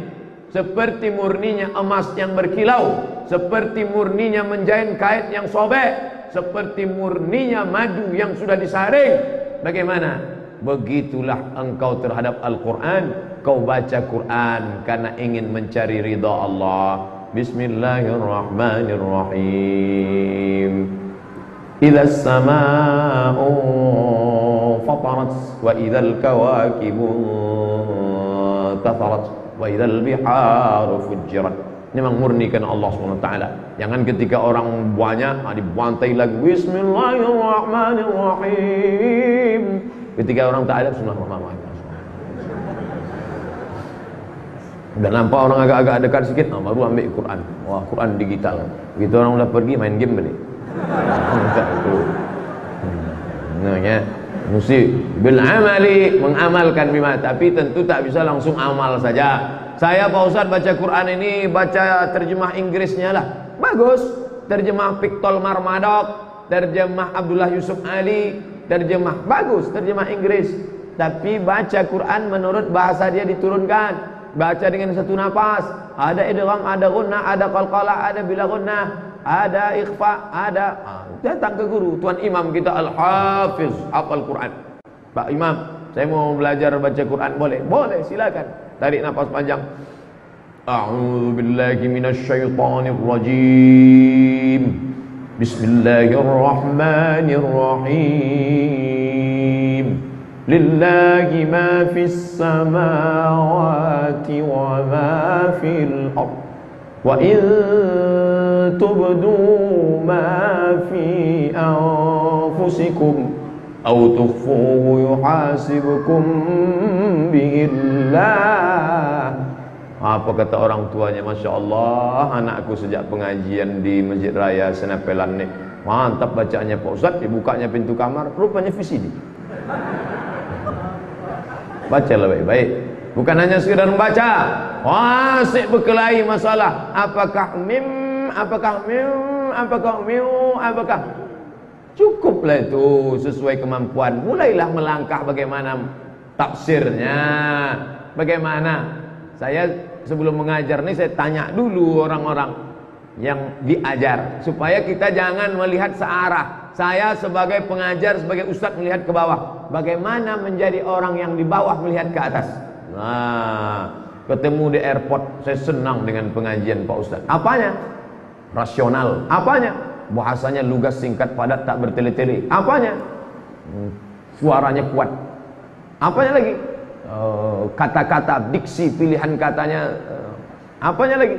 seperti murninya emas yang berkilau, seperti murninya menjain kait yang sobek, seperti murninya madu yang sudah disaring. Bagaimana? Begitulah engkau terhadap Al-Quran. Kau baca Quran karena ingin mencari ridha Allah. Bismillahirrahmanirrahim. Idhas sama'u fatarat, wa idhal kawakibu tafarat, wa idhal biharu fujirat. Ini memang murni karena Allah SWT. Jangan ketika orang banyak dibantai lagi Bismillahirrahmanirrahim. Ketika orang tak ada, Bismillahirrahmanirrahim. Udah nampak orang agak-agak dekat sikit, baru ambil Quran. Wah, Quran digital. Begitu orang udah pergi main game balik. Namanya mesti bil amali, mengamalkan bima. Tapi tentu tak bisa langsung amal saja. Saya Pak Ustaz baca Quran ini, baca terjemah Inggrisnya lah. Bagus. Terjemah Piktol Marmadok, terjemah Abdullah Yusuf Ali, terjemah bagus, terjemah Inggris, tapi baca Quran menurut bahasa dia diturunkan, baca dengan satu nafas, ada idgham, ada gunnah, ada qalqalah, ada bila gunnah, ada ikhfa, ada datang ke guru. Tuan imam kita Al-Hafiz, hafal Quran. Pak Imam, saya mau belajar baca Quran, boleh? Boleh, silakan. Tarik nafas panjang. A'udzu billahi minasyaitonir rajim. Bismillahirrahmanirrahim. Lillahi ma fis samawati wa ma fil ardh. Wa in tubdu ma fi anfusikum aw tukhfuhu yuhasibukum bihillah. Apa kata orang tuanya? Masya Allah, anakku sejak pengajian di Masjid Raya Senapelan nih, mantap bacaannya Pak Ustaz. Dibukanya pintu kamar, rupanya VCD. Bacalah baik-baik, bukan hanya sekedar membaca, asik berkelahi masalah. Apakah mim, apakah mim, apakah miu, apakah. Cukuplah itu sesuai kemampuan. Mulailah melangkah bagaimana tafsirnya, bagaimana. Saya sebelum mengajar nih, saya tanya dulu orang-orang yang diajar, supaya kita jangan melihat searah. Saya sebagai pengajar, sebagai ustadz melihat ke bawah. Bagaimana menjadi orang yang di bawah melihat ke atas. Nah, ketemu di airport, saya senang dengan pengajian Pak Ustadz. Apanya? Rasional. Apanya? Bahasanya lugas, singkat, padat, tak bertele-tele. Apanya? Suaranya kuat. Apanya lagi? Kata-kata, diksi, pilihan katanya. Apanya lagi?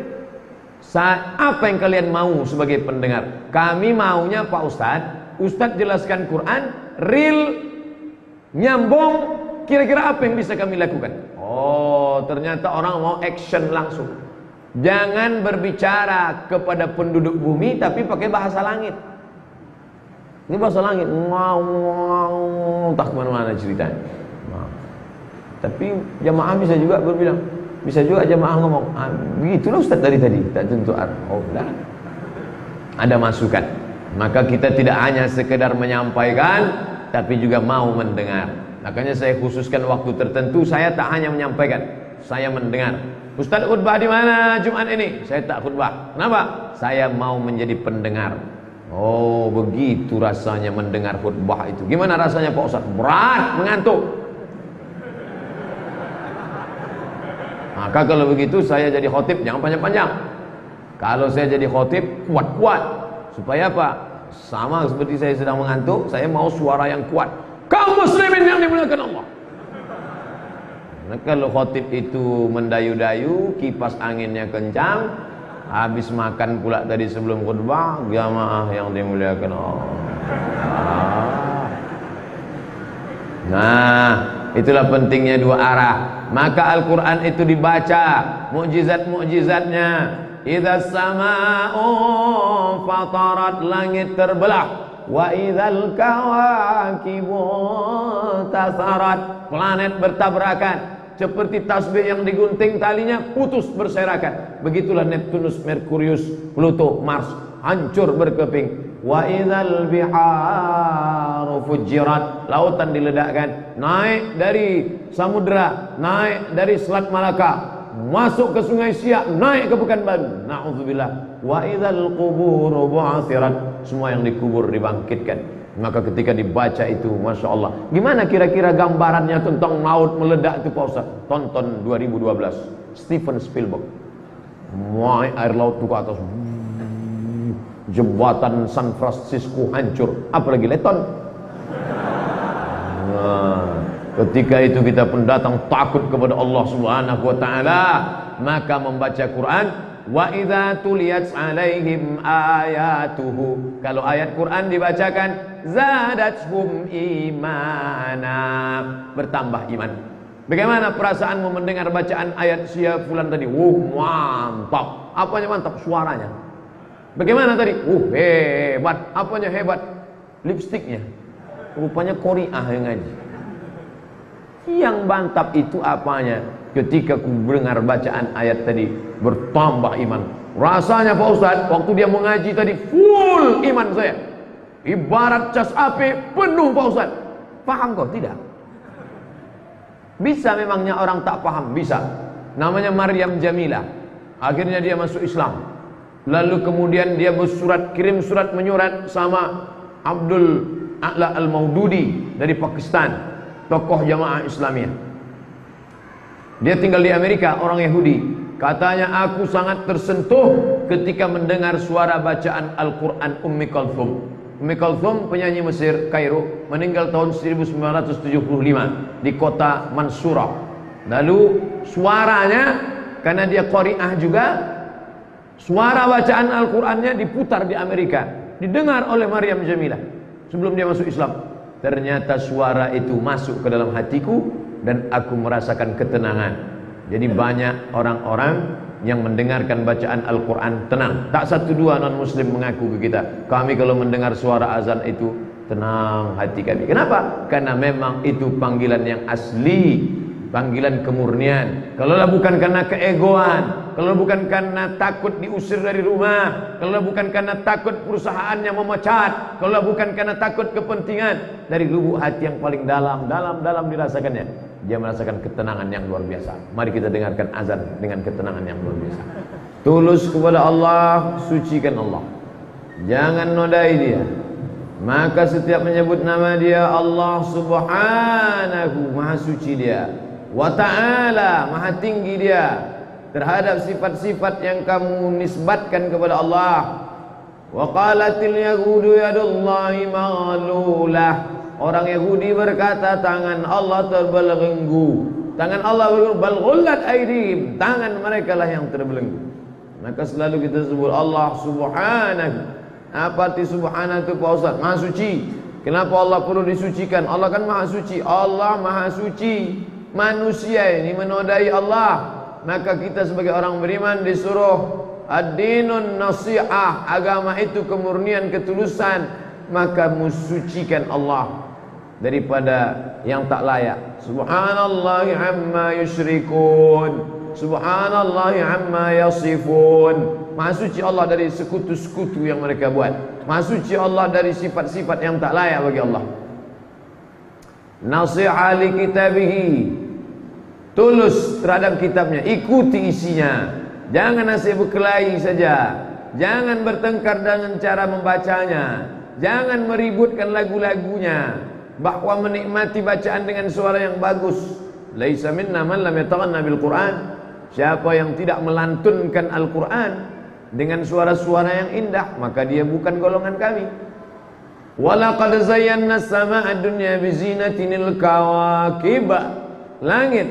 Apa yang kalian mau sebagai pendengar? Kami maunya Pak Ustadz, Ustadz jelaskan Quran real, nyambung. Kira-kira apa yang bisa kami lakukan? Oh, ternyata orang mau action langsung. Jangan berbicara kepada penduduk bumi tapi pakai bahasa langit. Ini bahasa langit, entah kemana-mana ceritanya. Tapi jamaah bisa juga berbilang, bisa juga jamaah ngomong, begitulah Ustaz dari tadi, tak tentu arah. Oh, dah. Ada masukan. Maka kita tidak hanya sekedar menyampaikan, tapi juga mau mendengar. Makanya saya khususkan waktu tertentu, saya tak hanya menyampaikan, saya mendengar. Ustaz khutbah di mana Jumat ini? Saya tak khutbah. Kenapa? Saya mau menjadi pendengar. Oh, begitu rasanya mendengar khutbah itu. Gimana rasanya Pak Ustaz? Berat, mengantuk. Maka kalau begitu saya jadi khotib jangan panjang-panjang. Kalau saya jadi khotib kuat-kuat. Supaya apa? Sama seperti saya sedang mengantuk, saya mau suara yang kuat. Kaum muslimin yang dimuliakan Allah. Nah, kalau khotib itu mendayu-dayu, kipas anginnya kencang, habis makan pula tadi sebelum khutbah, jamaah yang dimuliakan Allah. Nah, itulah pentingnya dua arah. Maka Al-Quran itu dibaca, mukjizat-mukjizatnya. Idza sama'u fatarat, langit terbelah. Wa idzal kawakibu tasarat, planet bertabrakan. Seperti tasbih yang digunting talinya putus berserakan. Begitulah Neptunus, Merkurius, Pluto, Mars hancur berkeping. Wa idzal biharu fujirat, lautan diledakkan. Naik dari samudra, naik dari Selat Malaka, masuk ke Sungai Siak, naik ke Pekanbaru. Na'udzubillah. Wa idzal quburu bu'athirat, semua yang dikubur dibangkitkan. Maka ketika dibaca itu, Masya Allah, gimana kira-kira gambarannya tentang laut meledak itu Pak Ustaz? Tonton 2012 Steven Spielberg. Wah, air laut itu ke atas, jembatan San Francisco hancur, apalagi Leton. Nah, ketika itu kita pun datang takut kepada Allah Subhanahu wa taala, maka membaca Quran. Wa idza tuliyat alaihim ayatuhu, kalau ayat Quran dibacakan, zadatuhum imana, bertambah iman. Bagaimana perasaanmu mendengar bacaan ayat siap fulan tadi? Mantap. Apanya mantap? Suaranya. Bagaimana tadi? Hebat. Apanya hebat? Lipstiknya. Rupanya Qori'ah yang ngaji. Yang mantap itu apanya? Ketika ku dengar bacaan ayat tadi, bertambah iman. Rasanya Pak Ustaz, waktu dia mengaji tadi full iman saya. Ibarat cas api penuh Pak Ustaz. Paham kau? Tidak. Bisa memangnya orang tak paham? Bisa. Namanya Maryam Jamilah. Akhirnya dia masuk Islam. Lalu kemudian dia kirim surat menyurat sama Abdul A'la Al-Maududi dari Pakistan, tokoh Jamaah Islamiyah. Dia tinggal di Amerika, orang Yahudi. Katanya, aku sangat tersentuh ketika mendengar suara bacaan Al-Quran Ummi Kalthum. Ummi Kalthum penyanyi Mesir, Kairo, meninggal tahun 1975 di kota Mansurah. Lalu suaranya, karena dia qari'ah juga, suara bacaan Al-Qurannya diputar di Amerika, didengar oleh Maryam Jamilah sebelum dia masuk Islam. Ternyata suara itu masuk ke dalam hatiku dan aku merasakan ketenangan. Jadi banyak orang-orang yang mendengarkan bacaan Al-Quran tenang. Tak satu dua non-muslim mengaku ke kita, kami kalau mendengar suara azan itu tenang hati kami. Kenapa? Karena memang itu panggilan yang asli, panggilan kemurnian. Kalau bukan karena keegoan, kalau bukan karena takut diusir dari rumah, kalau bukan karena takut perusahaannya memecat, kalau bukan karena takut kepentingan, dari lubuk hati yang paling dalam dirasakannya, dia merasakan ketenangan yang luar biasa. Mari kita dengarkan azan dengan ketenangan yang luar biasa. Tulus kepada Allah, sucikan Allah, jangan nodai dia. Maka setiap menyebut nama dia, Allah subhanahu, maha suci dia, wa ta'ala, maha tinggi dia terhadap sifat-sifat yang kamu nisbatkan kepada Allah. Wa qalatil yahudu yadullahi maghlulah. Orang Yahudi berkata, tangan Allah terbelenggu. Tangan Allah bal ghullat aydihim, tangan mereka lah yang terbelenggu. Maka selalu kita sebut Allah subhanahu. Apa arti subhanahu itu Pak Ustaz? Maha suci. Kenapa Allah perlu disucikan? Allah kan maha suci. Allah maha suci. Manusia ini menodai Allah. Maka kita sebagai orang beriman disuruh ad-dinun nasihah, agama itu kemurnian, ketulusan. Maka mensucikan Allah daripada yang tak layak. Subhanallahi amma yusyrikun, subhanallahi amma yasifun. Maha suci Allah dari sekutu-sekutu yang mereka buat. Maha suci Allah dari sifat-sifat yang tak layak bagi Allah. Nasiha li kitabihi, tulus terhadap kitabnya, ikuti isinya. Jangan asal berkelahi saja, jangan bertengkar dengan cara membacanya, jangan meributkan lagu-lagunya, bahwa menikmati bacaan dengan suara yang bagus. Laisa minna man lam yataghanna bil Quran. Siapa yang tidak melantunkan Al-Quran dengan suara-suara yang indah, maka dia bukan golongan kami. Walaqad zayyana as-samaa'a ad-dunya bizinatinil kawakib. Langit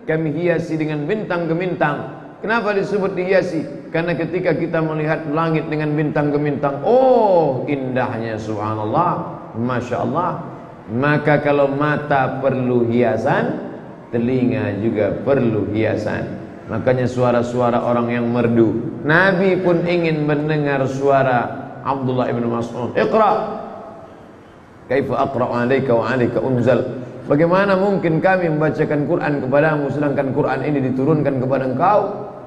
kami hiasi dengan bintang gemintang. Kenapa disebut dihiasi? Karena ketika kita melihat langit dengan bintang gemintang, oh indahnya, subhanallah, masya Allah. Maka kalau mata perlu hiasan, telinga juga perlu hiasan. Makanya suara-suara orang yang merdu, Nabi pun ingin mendengar suara Abdullah ibn Mas'ud. Iqra, kaifa aqra'u alaika wa alaika unzal. Bagaimana mungkin kami membacakan Quran kepadamu sedangkan Quran ini diturunkan kepada engkau?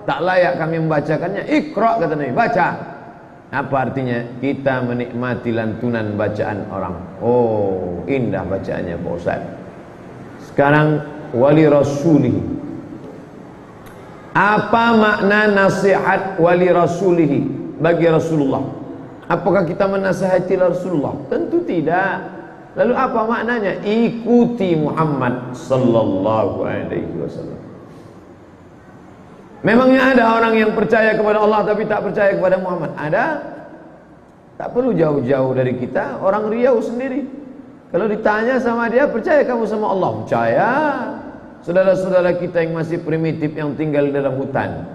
Tak layak kami membacakannya. Iqra, kata Nabi, baca. Apa artinya? Kita menikmati lantunan bacaan orang. Oh, indah bacaannya Pak Ustaz. Sekarang wali rasulihi. Apa makna nasihat wali rasulihi bagi Rasulullah? Apakah kita menasihati Rasulullah? Tentu tidak. Lalu apa maknanya? Ikuti Muhammad sallallahu alaihi wasallam. Memangnya ada orang yang percaya kepada Allah tapi tak percaya kepada Muhammad? Ada. Tak perlu jauh-jauh dari kita. Orang Riau sendiri, kalau ditanya sama dia, percaya kamu sama Allah? Percaya. Saudara-saudara kita yang masih primitif, yang tinggal di dalam hutan,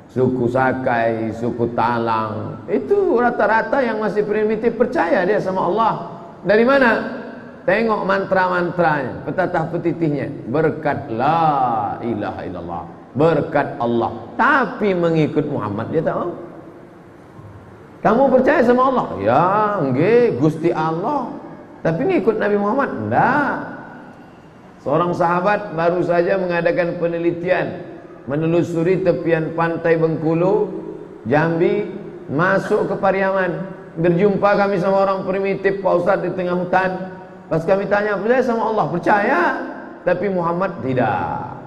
suku Sakai, suku Talang, itu rata-rata yang masih primitif percaya dia sama Allah. Dari mana? Tengok mantra-mantranya, petatah petitihnya, berkat la ilaha illallah, berkat Allah. Tapi mengikut Muhammad dia tahu. Kamu percaya sama Allah? Ya, nggih, Gusti Allah. Tapi ngikut Nabi Muhammad? Enggak. Seorang sahabat baru saja mengadakan penelitian, menelusuri tepian pantai Bengkulu, Jambi, masuk ke Pariaman. Berjumpa kami sama orang primitif, Pak Ustaz, di tengah hutan. Pas kami tanya, percaya sama Allah? Percaya, tapi Muhammad tidak.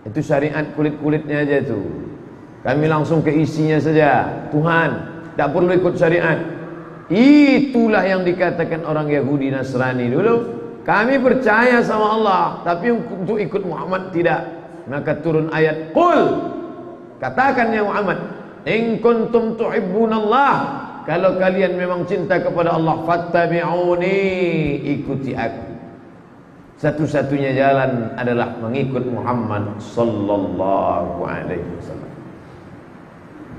Itu syariat kulit-kulitnya aja itu. Kami langsung ke isinya saja. Tuhan, tak perlu ikut syariat. Itulah yang dikatakan orang Yahudi Nasrani dulu. Kami percaya sama Allah, tapi untuk ikut Muhammad tidak. Maka turun ayat, Qul, katakan ya Muhammad, in kuntum tuhibbunallah, kalau kalian memang cinta kepada Allah, fattabi'uni, ikuti aku. Satu-satunya jalan adalah mengikut Muhammad sallallahu alaihi wasallam.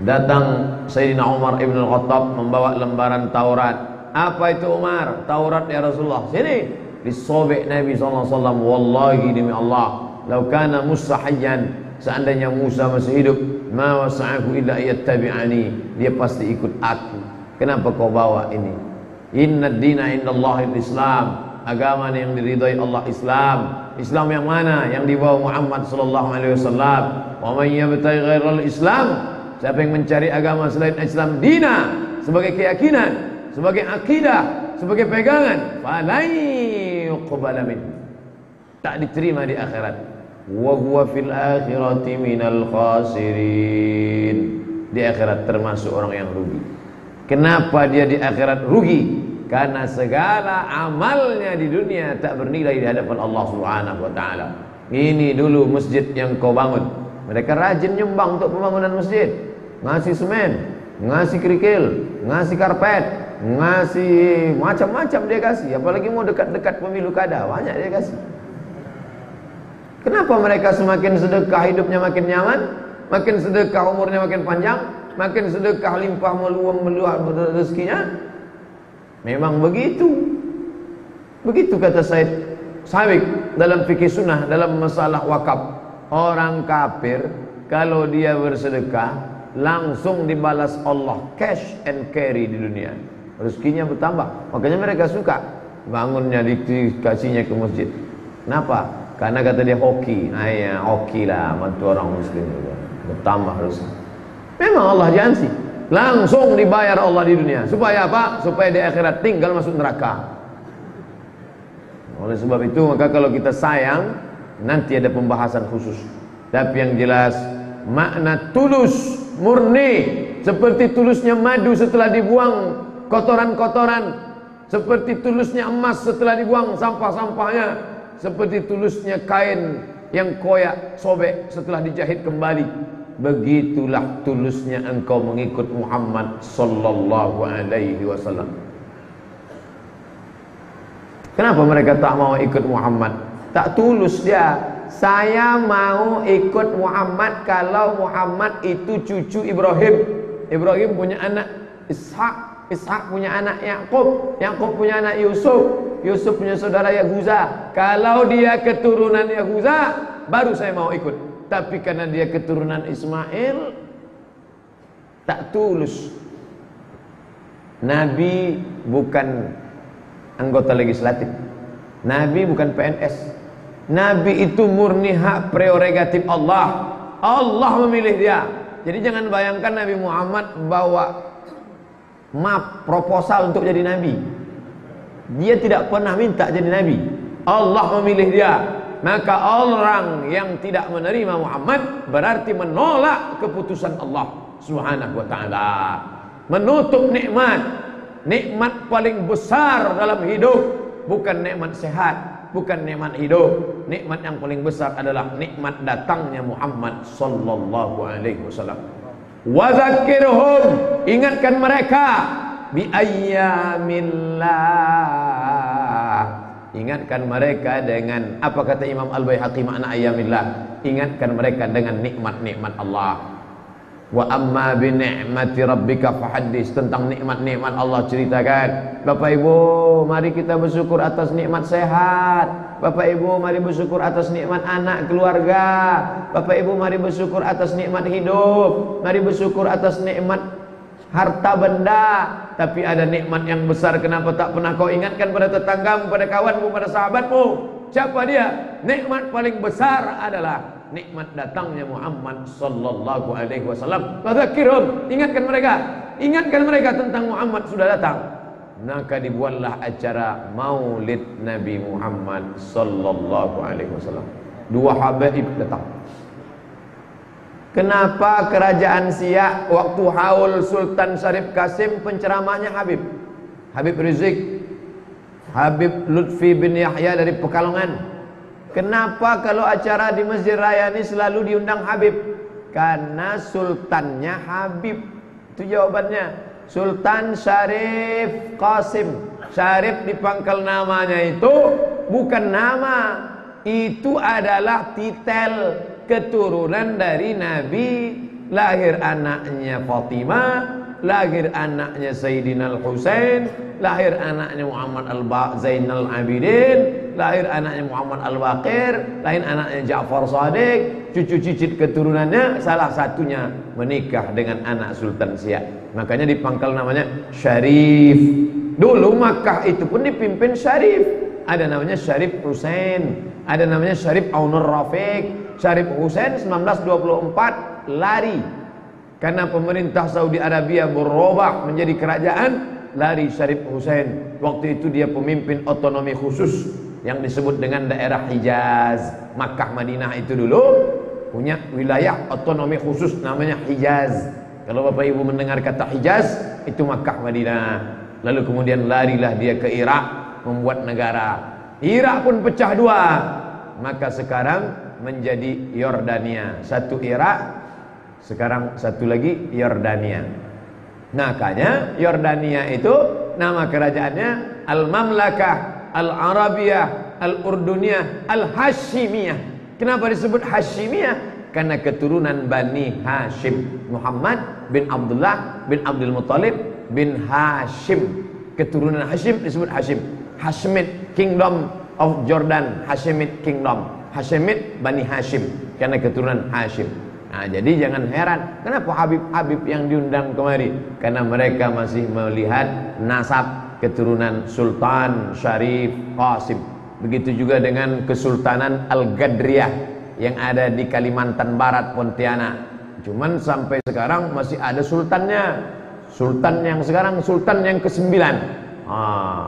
Datang Sayyidina Umar ibn al-Khattab membawa lembaran Taurat. Apa itu Umar? Taurat ya Rasulullah. Sini. Disobek Nabi sallallahu alaihi wasallam. Wallahi demi Allah, lau kana Musa hayyan, seandainya Musa masih hidup, ma wasa'ahu illa yattabi'ani, dia pasti ikut aku. Kenapa kau bawa ini? Inna ad-dina indallahil Islam, agama yang diridhai Allah Islam. Islam yang mana? Yang dibawa Muhammad sallallahu alaihi wasallam. Wa man yabtaghi ghairal Islam, siapa yang mencari agama selain Islam dina, sebagai keyakinan, sebagai akidah, sebagai pegangan, falai yuqbala min, tak diterima di akhirat. Wa huwa fil akhirati minal khasirin, di akhirat termasuk orang yang rugi. Kenapa dia di akhirat rugi? Karena segala amalnya di dunia tak bernilai di hadapan Allah Subhanahu wa taala. Ini dulu masjid yang kau bangun. Mereka rajin nyumbang untuk pembangunan masjid. Ngasih semen, ngasih kerikil, ngasih karpet, ngasih macam-macam dia kasih. Apalagi mau dekat-dekat pemilu kada, banyak dia kasih. Kenapa mereka semakin sedekah hidupnya makin nyaman, makin sedekah umurnya makin panjang, makin sedekah limpah meluap rezekinya? Memang begitu. Begitu kata Said Sabiq dalam fikih sunnah, dalam masalah wakaf. Orang kafir kalau dia bersedekah langsung dibalas Allah cash and carry di dunia. Rezekinya bertambah. Makanya mereka suka bangunnya dikasihnya ke masjid. Kenapa? Karena kata dia hoki. Nah ya hoki lah, bantu orang muslim juga. Bertambah rezeki. Memang Allah janji langsung dibayar Allah di dunia. Supaya apa? Supaya di akhirat tinggal masuk neraka. Oleh sebab itu maka kalau kita sayang, nanti ada pembahasan khusus. Tapi yang jelas makna tulus, murni, seperti tulusnya madu setelah dibuang kotoran-kotoran, seperti tulusnya emas setelah dibuang sampah-sampahnya, seperti tulusnya kain yang koyak sobek setelah dijahit kembali. Begitulah tulusnya engkau mengikut Muhammad sallallahu alaihi wasallam. Kenapa mereka tak mau ikut Muhammad? Tak tulus dia. Saya mau ikut Muhammad kalau Muhammad itu cucu Ibrahim. Ibrahim punya anak Ishak, Ishak punya anak Yakub, Yakub punya anak Yusuf, Yusuf punya saudara Yahuza. Kalau dia keturunan Yahuza, baru saya mau ikut. Tapi karena dia keturunan Ismail, tak tulus. Nabi bukan anggota legislatif, Nabi bukan PNS. Nabi itu murni hak prerogatif Allah. Allah memilih dia. Jadi jangan bayangkan Nabi Muhammad bawa map proposal untuk jadi Nabi. Dia tidak pernah minta jadi Nabi. Allah memilih dia. Maka orang yang tidak menerima Muhammad berarti menolak keputusan Allah Subhanahu wa ta'ala. Menutup nikmat. Nikmat paling besar dalam hidup bukan nikmat sehat, bukan nikmat hidup. Nikmat yang paling besar adalah nikmat datangnya Muhammad sallallahu alaihi wasallam. Wa dzakirhum, ingatkan mereka bi ayyamillah. Ingatkan mereka dengan apa kata Imam Al-Baihaqi makna ayyamillah. Ingatkan mereka dengan nikmat-nikmat Allah. Wa amma bi ni'mati rabbika fahaddis, tentang nikmat-nikmat Allah ceritakan. Bapak Ibu, mari kita bersyukur atas nikmat sehat. Bapak Ibu, mari bersyukur atas nikmat anak keluarga. Bapak Ibu, mari bersyukur atas nikmat hidup. Mari bersyukur atas nikmat harta benda. Tapi ada nikmat yang besar, kenapa tak pernah kau ingatkan pada tetanggamu, pada kawanmu, pada sahabatmu? Siapa dia? Nikmat paling besar adalah nikmat datangnya Muhammad sallallahu alaihi wasallam. Fadzakirhum, ingatkan mereka tentang Muhammad sudah datang. maka dibuatlah acara Maulid Nabi Muhammad sallallahu alaihi wasallam. Dua habaib datang. Kenapa kerajaan Siak waktu haul Sultan Syarif Kasim penceramahnya Habib Rizik, Habib Lutfi bin Yahya dari Pekalongan? Kenapa kalau acara di Masjid Raya ini selalu diundang Habib? Karena sultannya Habib. Itu jawabannya. Sultan Syarif Kasim. Syarif di pangkal namanya itu bukan nama, itu adalah titel keturunan dari Nabi. Lahir anaknya Fatimah, lahir anaknya Sayyidina Al-Husain, lahir anaknya Muhammad Zainal Abidin, lahir anaknya Muhammad Al-Baqir, lahir anaknya Ja'far Shadiq. Cucu cicit keturunannya salah satunya menikah dengan anak Sultan Siak. Makanya di pangkal namanya Syarif. Dulu Makkah itu pun dipimpin Syarif. Ada namanya Syarif Husain, ada namanya Syarif Aunur Rafiq. Syarif Husain 1924 lari karena pemerintah Saudi Arabia berubah menjadi kerajaan, lari Syarif Husain. Waktu itu dia pemimpin otonomi khusus yang disebut dengan daerah Hijaz. Makkah Madinah itu dulu punya wilayah otonomi khusus namanya Hijaz. Kalau Bapak Ibu mendengar kata Hijaz, itu Makkah Madinah. Lalu kemudian larilah dia ke Irak, membuat negara. Irak pun pecah dua, maka sekarang menjadi Yordania. Satu Irak, sekarang satu lagi Yordania. Makanya Yordania itu nama kerajaannya Al-Mamlakah Al-Arabiyah Al-Urduniyah Al-Hashimiyah. Kenapa disebut Hashimiyah? Karena keturunan Bani Hashim. Muhammad bin Abdullah bin Abdul Muttalib bin Hashim. Keturunan Hashim disebut Hashim. Hashemite Kingdom of Jordan, Hashemite Kingdom. Hashemite Bani Hashim, karena keturunan Hashim. Nah, jadi jangan heran kenapa Habib-Habib yang diundang kemari, karena mereka masih melihat nasab keturunan Sultan Syarif Qasim. Begitu juga dengan Kesultanan Al-Gadriyah yang ada di Kalimantan Barat, Pontianak. Cuman sampai sekarang masih ada sultannya. Sultan yang sekarang sultan yang ke-9.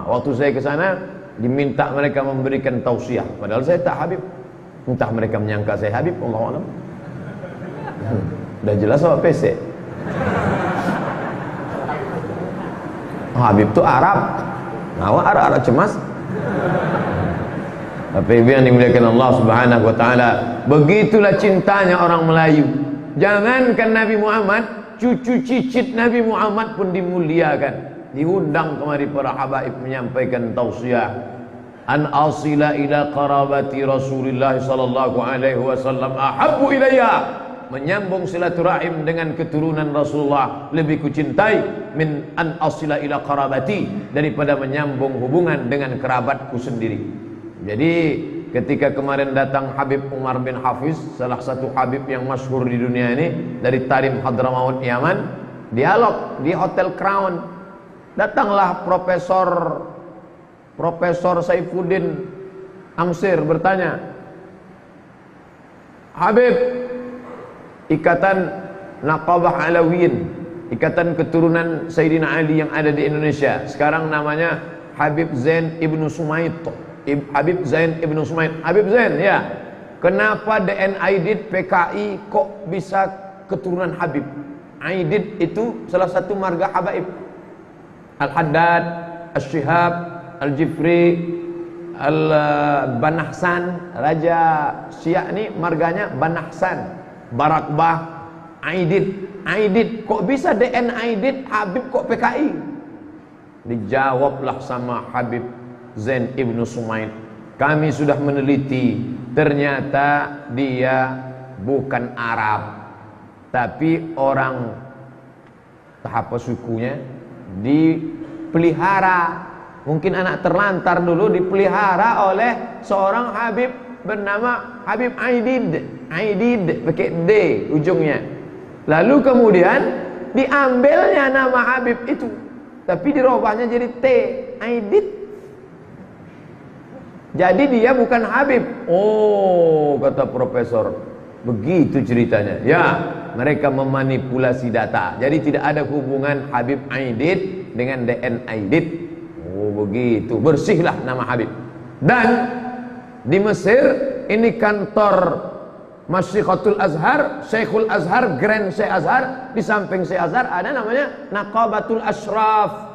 Waktu saya ke sana diminta mereka memberikan tausiah, padahal saya tak Habib. Entah mereka menyangka saya Habib, Allah alam. Udah jelas apa PC. Habib itu Arab. Arab cemas. Tapi yang dimuliakan Allah Subhanahu wa taala, begitulah cintanya orang Melayu. Jangankan Nabi Muhammad, cucu cicit Nabi Muhammad pun dimuliakan. Diundang kemari para habaib menyampaikan tausiah. An asila ila qarabati Rasulullah sallallahu alaihi wasallam ahabbu ilayya. Menyambung silaturahim dengan keturunan Rasulullah lebih kucintai min an asila ila qarabati, daripada menyambung hubungan dengan kerabatku sendiri. Jadi ketika kemarin datang Habib Umar bin Hafiz, salah satu Habib yang masyhur di dunia ini, dari Tarim Hadramaut Yaman, dialog di Hotel Crown. Datanglah Profesor Saifuddin Amsir bertanya, Habib, ikatan Naqabah Alawiyin, ikatan keturunan Sayyidina Ali yang ada di Indonesia, sekarang namanya Habib Zain Ibnu Sumaid. Habib Zain Ibnu Sumaid. Habib Zain, ya. Kenapa DN Aidit PKI kok bisa keturunan Habib? Aidit itu salah satu marga habaib. Al-Haddad, Al-Shihab, Al-Jifri, Al-Banahsan, Raja Syiah ini marganya Banahsan. Barakbah, Aidit, kok bisa DN Aidit, Habib kok PKI? Dijawablah sama Habib Zain Ibnu Sumaid, kami sudah meneliti, ternyata dia bukan Arab, tapi orang apa sukunya dipelihara. Mungkin anak terlantar dulu dipelihara oleh seorang Habib bernama Habib Aidid pakai D ujungnya. Lalu kemudian diambilnya nama Habib itu, tapi dirubahnya jadi T, Aidid. Jadi dia bukan Habib. Oh, kata profesor, begitu ceritanya. Ya, mereka memanipulasi data. Jadi tidak ada hubungan Habib Aidid dengan DN Aidit. begitu. Bersihlah nama Habib. Dan di Mesir ini kantor Masyihatul Azhar, Syekhul Azhar, Grand Syekh Azhar. Di samping Syekh Azhar ada namanya Naqabatul Ashraf.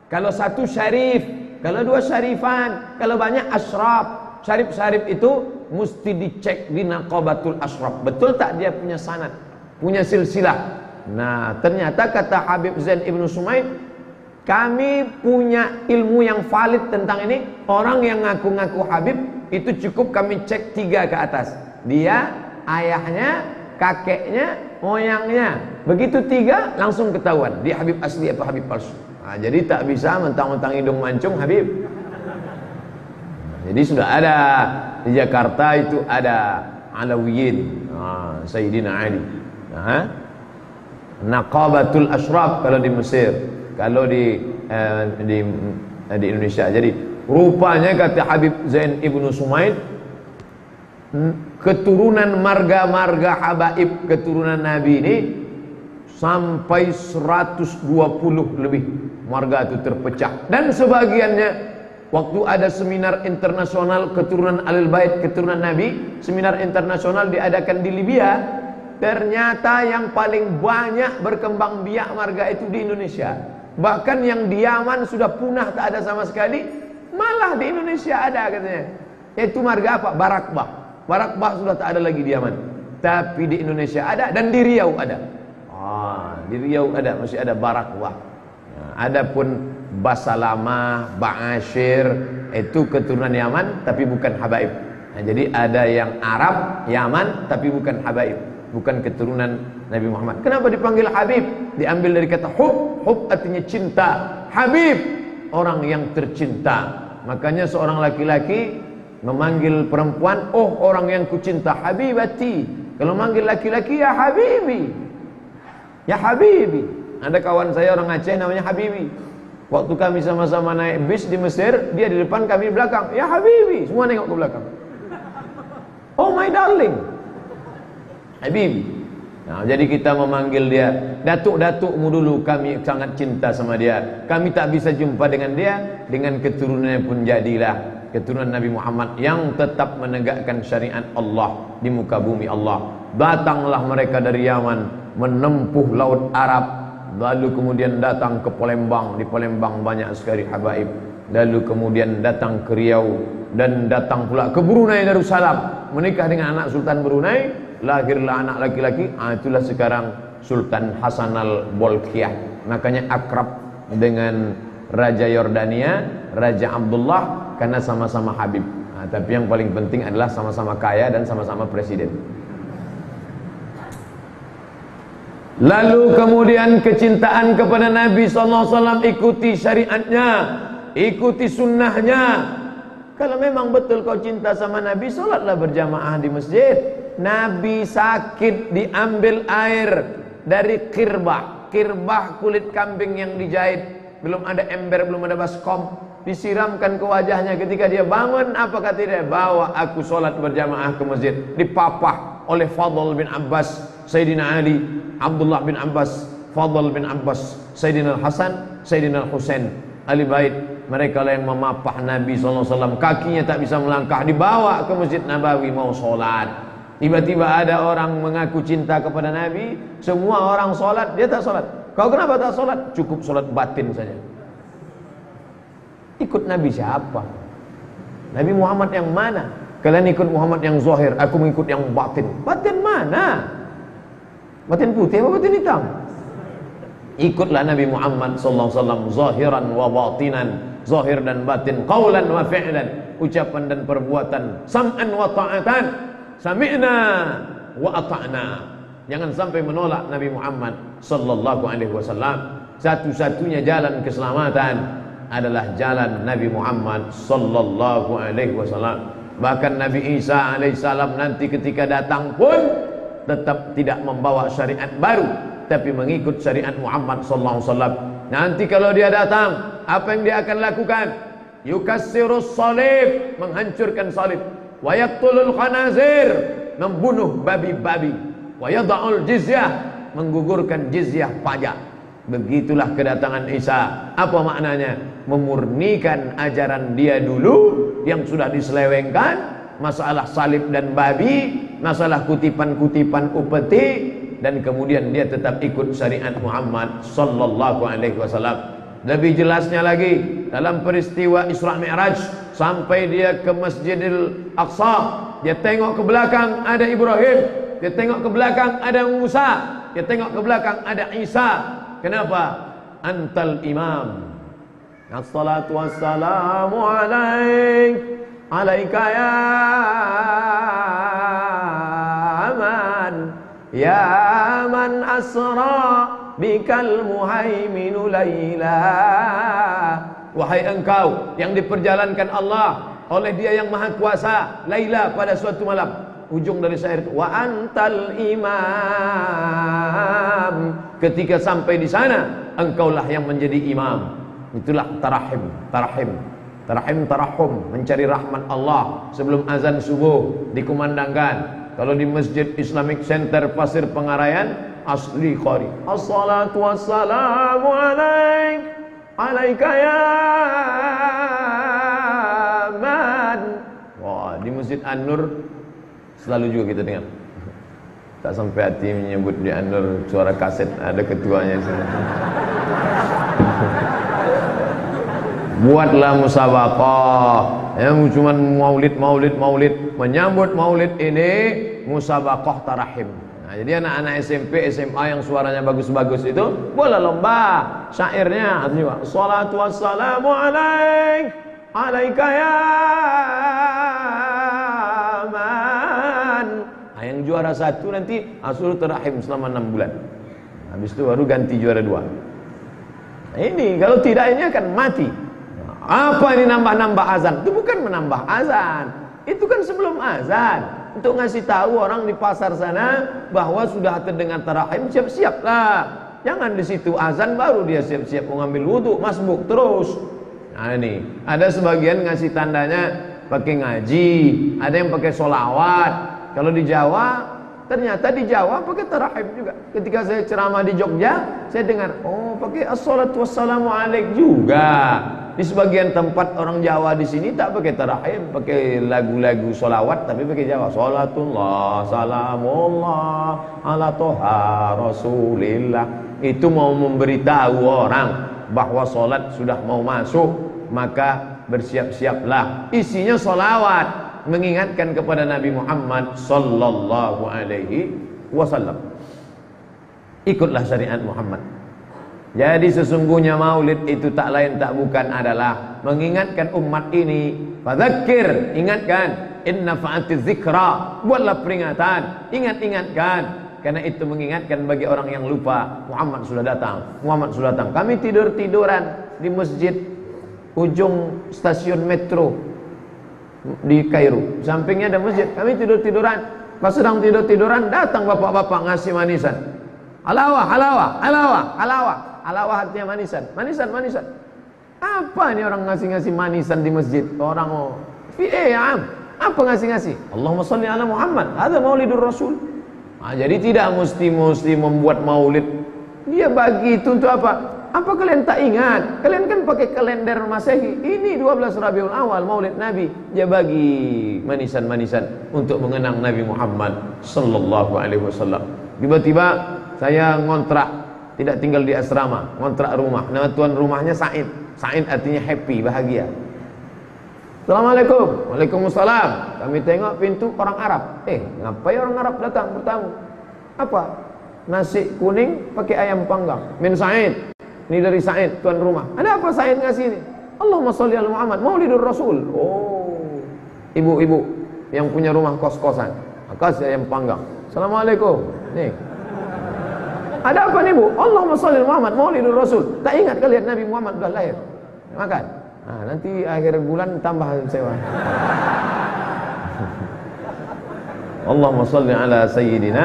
Kalau satu syarif, kalau dua syarifan, kalau banyak ashraf. Syarif-syarif itu mesti dicek di Naqabatul Ashraf. Betul tak dia punya sanad, punya silsilah. Nah, ternyata kata Habib Zain Ibnu Sumaid, kami punya ilmu yang valid tentang ini. Orang yang ngaku-ngaku Habib itu cukup kami cek 3 ke atas. Dia, ayahnya, kakeknya, moyangnya. Begitu 3 langsung ketahuan dia Habib asli atau Habib palsu. Nah, jadi tak bisa mentang-mentang hidung mancung Habib. Jadi sudah ada di Jakarta itu ada Alawiyin, Sayyidina Ali. Naqabatul Ashraf kalau di Mesir, kalau di Indonesia. Jadi rupanya kata Habib Zain Ibnu Sumaid, keturunan marga-marga habaib keturunan Nabi ini sampai 120 lebih marga itu terpecah. Dan sebagiannya waktu ada seminar internasional keturunan Ahlul Bait keturunan Nabi, seminar internasional diadakan di Libya, ternyata yang paling banyak berkembang biak marga itu di Indonesia. Bahkan yang di Yaman sudah punah, tak ada sama sekali, malah di Indonesia ada katanya. Yaitu marga apa? Barakbah. Barakbah sudah tak ada lagi di Yaman, tapi di Indonesia ada, dan di Riau ada. Di Riau ada, masih ada Barakbah. Adapun Basalamah, Ba'asyir itu keturunan Yaman tapi bukan habaib. Jadi ada yang Arab Yaman tapi bukan habaib, bukan keturunan Nabi Muhammad. Kenapa dipanggil Habib? Diambil dari kata hub. Hub artinya cinta. Habib, orang yang tercinta. Makanya seorang laki-laki memanggil perempuan, oh orang yang kucinta, habibati. Kalau manggil laki-laki, ya habibi, ya habibi. Ada kawan saya orang Aceh namanya Habibi. Waktu kami sama-sama naik bis di Mesir, dia di depan, kami di belakang. Ya habibi, semua nengok ke belakang. Oh my darling, Habibi. Nah, jadi kita memanggil dia datuk-datukmu dulu, kami sangat cinta sama dia. Kami tak bisa jumpa dengan dia, dengan keturunannya pun jadilah keturunan Nabi Muhammad yang tetap menegakkan syariat Allah di muka bumi Allah. Datanglah mereka dari Yaman, menempuh laut Arab, lalu kemudian datang ke Palembang. Di Palembang banyak sekali habaib. Lalu kemudian datang ke Riau, dan datang pula ke Brunei Darussalam, menikah dengan anak Sultan Brunei, lahirlah anak laki-laki. Itulah sekarang Sultan Hasan al-Bolkiah. Makanya akrab dengan Raja Yordania, Raja Abdullah, karena sama-sama Habib. Tapi yang paling penting adalah sama-sama kaya dan sama-sama presiden. Lalu kemudian kecintaan kepada Nabi SAW, ikuti syariatnya, ikuti sunnahnya. Kalau memang betul kau cinta sama Nabi, sholatlah berjamaah di masjid. Nabi sakit, diambil air dari kirbah. Kirbah kulit kambing yang dijahit, belum ada ember, belum ada baskom, disiramkan ke wajahnya. Ketika dia bangun, apa kata dia? Bawa aku sholat berjamaah ke masjid. Dipapah oleh Fadl bin Abbas, Sayyidina Ali, Abdullah bin Abbas, Fadl bin Abbas, Sayyidina Hasan, Sayyidina Husain, ahli bait. Mereka lah yang memapah Nabi SAW. Kakinya tak bisa melangkah, dibawa ke Masjid Nabawi mau sholat. Tiba-tiba ada orang mengaku cinta kepada Nabi, semua orang sholat, dia tak sholat. Kau kenapa tak sholat? Cukup sholat batin saja. Ikut Nabi siapa? Nabi Muhammad yang mana? Kalian ikut Muhammad yang zahir, aku mengikut yang batin. Batin mana? Batin putih apa batin hitam? Ikutlah Nabi Muhammad SAW, zahiran wa batinan, zahir dan batin, qaulan wa fi'lan, ucapan dan perbuatan, sam'an wa ta'atan, sami'na wa ata'na. Jangan sampai menolak Nabi Muhammad SAW. Satu-satunya jalan keselamatan adalah jalan Nabi Muhammad SAW. Bahkan Nabi Isa alaihissalam nanti ketika datang pun tetap tidak membawa syariat baru, tapi mengikut syariat Muhammad SAW. Nanti kalau dia datang, apa yang dia akan lakukan? Yukassirus salib, menghancurkan salib. Wa yaqtulul khanazir, membunuh babi-babi. Wa yada'ul jizyah, menggugurkan jizyah pajak. Begitulah kedatangan Isa. Apa maknanya? Memurnikan ajaran dia dulu yang sudah diselewengkan, masalah salib dan babi, masalah kutipan-kutipan upeti, dan kemudian dia tetap ikut syariat Muhammad sallallahu alaihi wasallam. Lebih jelasnya lagi dalam peristiwa Isra Mi'raj, sampai dia ke Masjidil Aqsa, dia tengok ke belakang ada Ibrahim, dia tengok ke belakang ada Musa, dia tengok ke belakang ada Isa. Kenapa? Antal imam. Assalatu wassalamu alaik, alaika ya man, ya man asra bikal muhaiminu laila. Wahai engkau yang diperjalankan Allah oleh Dia yang Maha Kuasa, laila, pada suatu malam. Ujung dari syair itu, wa antal imam. Ketika sampai di sana, engkaulah yang menjadi imam. Itulah tarahim, tarahum, mencari rahmat Allah sebelum azan subuh dikumandangkan. Kalau di Masjid Islamic Center Pasir Pengarayan, asli qari, assalatu wassalamu alaik, alaika ya man. Wah, di Masjid An-Nur selalu juga kita dengar. Tak sampai hati menyebut di An-Nur, suara kaset ada ketuanya di sini. Buatlah musabaqah, yang cuma maulid, menyambut maulid ini musabaqah tarahim. Nah, jadi anak-anak SMP, SMA yang suaranya bagus-bagus itu boleh lomba syairnya juga. Salatu wassalamu alaik, alaika ya man. Nah, yang juara satu nanti Asul Tarahim selama 6 bulan. Habis itu baru ganti juara 2. Nah, ini kalau tidak ini akan mati. Apa ini nambah-nambah azan? Itu bukan menambah azan, itu kan sebelum azan, untuk ngasih tahu orang di pasar sana bahwa sudah terdengar tarahim, siap-siaplah. Jangan di situ azan baru dia siap-siap mengambil wudhu, masbuk terus. Nah ini ada sebagian ngasih tandanya pakai ngaji, ada yang pakai solawat. Kalau di Jawa, ternyata di Jawa pakai tarahim juga. Ketika saya ceramah di Jogja, saya dengar, oh pakai assalatu wassalamu alaik juga. Di sebagian tempat orang Jawa di sini tak pakai tarahim, pakai lagu-lagu solawat, tapi pakai Jawa. Salatullah, salamullah, ala toha rasulillah. Itu mau memberitahu orang bahwa solat sudah mau masuk, maka bersiap-siaplah. Isinya solawat, mengingatkan kepada Nabi Muhammad sallallahu alaihi wasallam. Ikutlah syariat Muhammad. Jadi sesungguhnya maulid itu tak lain tak bukan adalah mengingatkan umat ini. Fadzakir, ingatkan. Inna fa'atiz zikra, buatlah peringatan, ingatkan. Karena itu mengingatkan bagi orang yang lupa, Muhammad sudah datang, Muhammad sudah datang. Kami tidur-tiduran di masjid ujung stasiun metro di Kairo, sampingnya ada masjid. Kami tidur-tiduran, pas sedang tidur-tiduran datang bapak-bapak ngasih manisan. Halawah, halawah, halawah, halawah. Halawah artinya manisan, manisan, manisan. Apa ini orang ngasih-ngasih manisan di masjid? Orang mau am. Apa ngasih-ngasih? Allahumma sholli ala Muhammad. Ada maulidur Rasul. Nah, jadi tidak mesti membuat maulid. Dia bagi itu untuk apa? Apa kalian tak ingat? Kalian kan pakai kalender Masehi. Ini 12 Rabiul Awal maulid Nabi. Dia bagi manisan-manisan untuk mengenang Nabi Muhammad sallallahu alaihi wasallam. Tiba-tiba saya ngontrak, tidak tinggal di asrama, ngontrak rumah. Nama tuan rumahnya Said. Said artinya happy, bahagia. Assalamualaikum. Waalaikumsalam. Kami tengok pintu orang Arab. Ngapain orang Arab datang bertamu? Apa? Nasi kuning pakai ayam panggang. Min Said. Ini dari Said, tuan rumah. Ada apa Said ngasih ini? Allahumma sholli ala Muhammad, maulidur Rasul. Oh, ibu-ibu yang punya rumah kos-kosan, kasih ayam panggang. Assalamualaikum. Nih. Ada apa nih bu? Allahumma sholli ala Muhammad, maulidur Rasul. Tak ingat kalian Nabi Muhammad sudah lahir? Makan. Nah, nanti akhir bulan tambah sewa. Allahumma sholli ala Sayyidina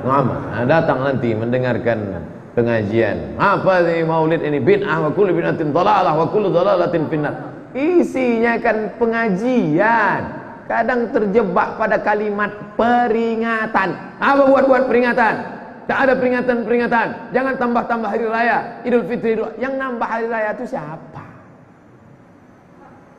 Muhammad. Nah, datang nanti mendengarkan pengajian. Apa sih maulid ini? Bid'ah, wa kullu bid'atin dhalalah, wa kullu dhalalatin finnar. Isinya kan pengajian. Kadang terjebak pada kalimat peringatan. Apa buat peringatan? Tak ada peringatan-peringatan. Jangan tambah-tambah hari raya Idul Fitri. Yang nambah hari raya itu siapa?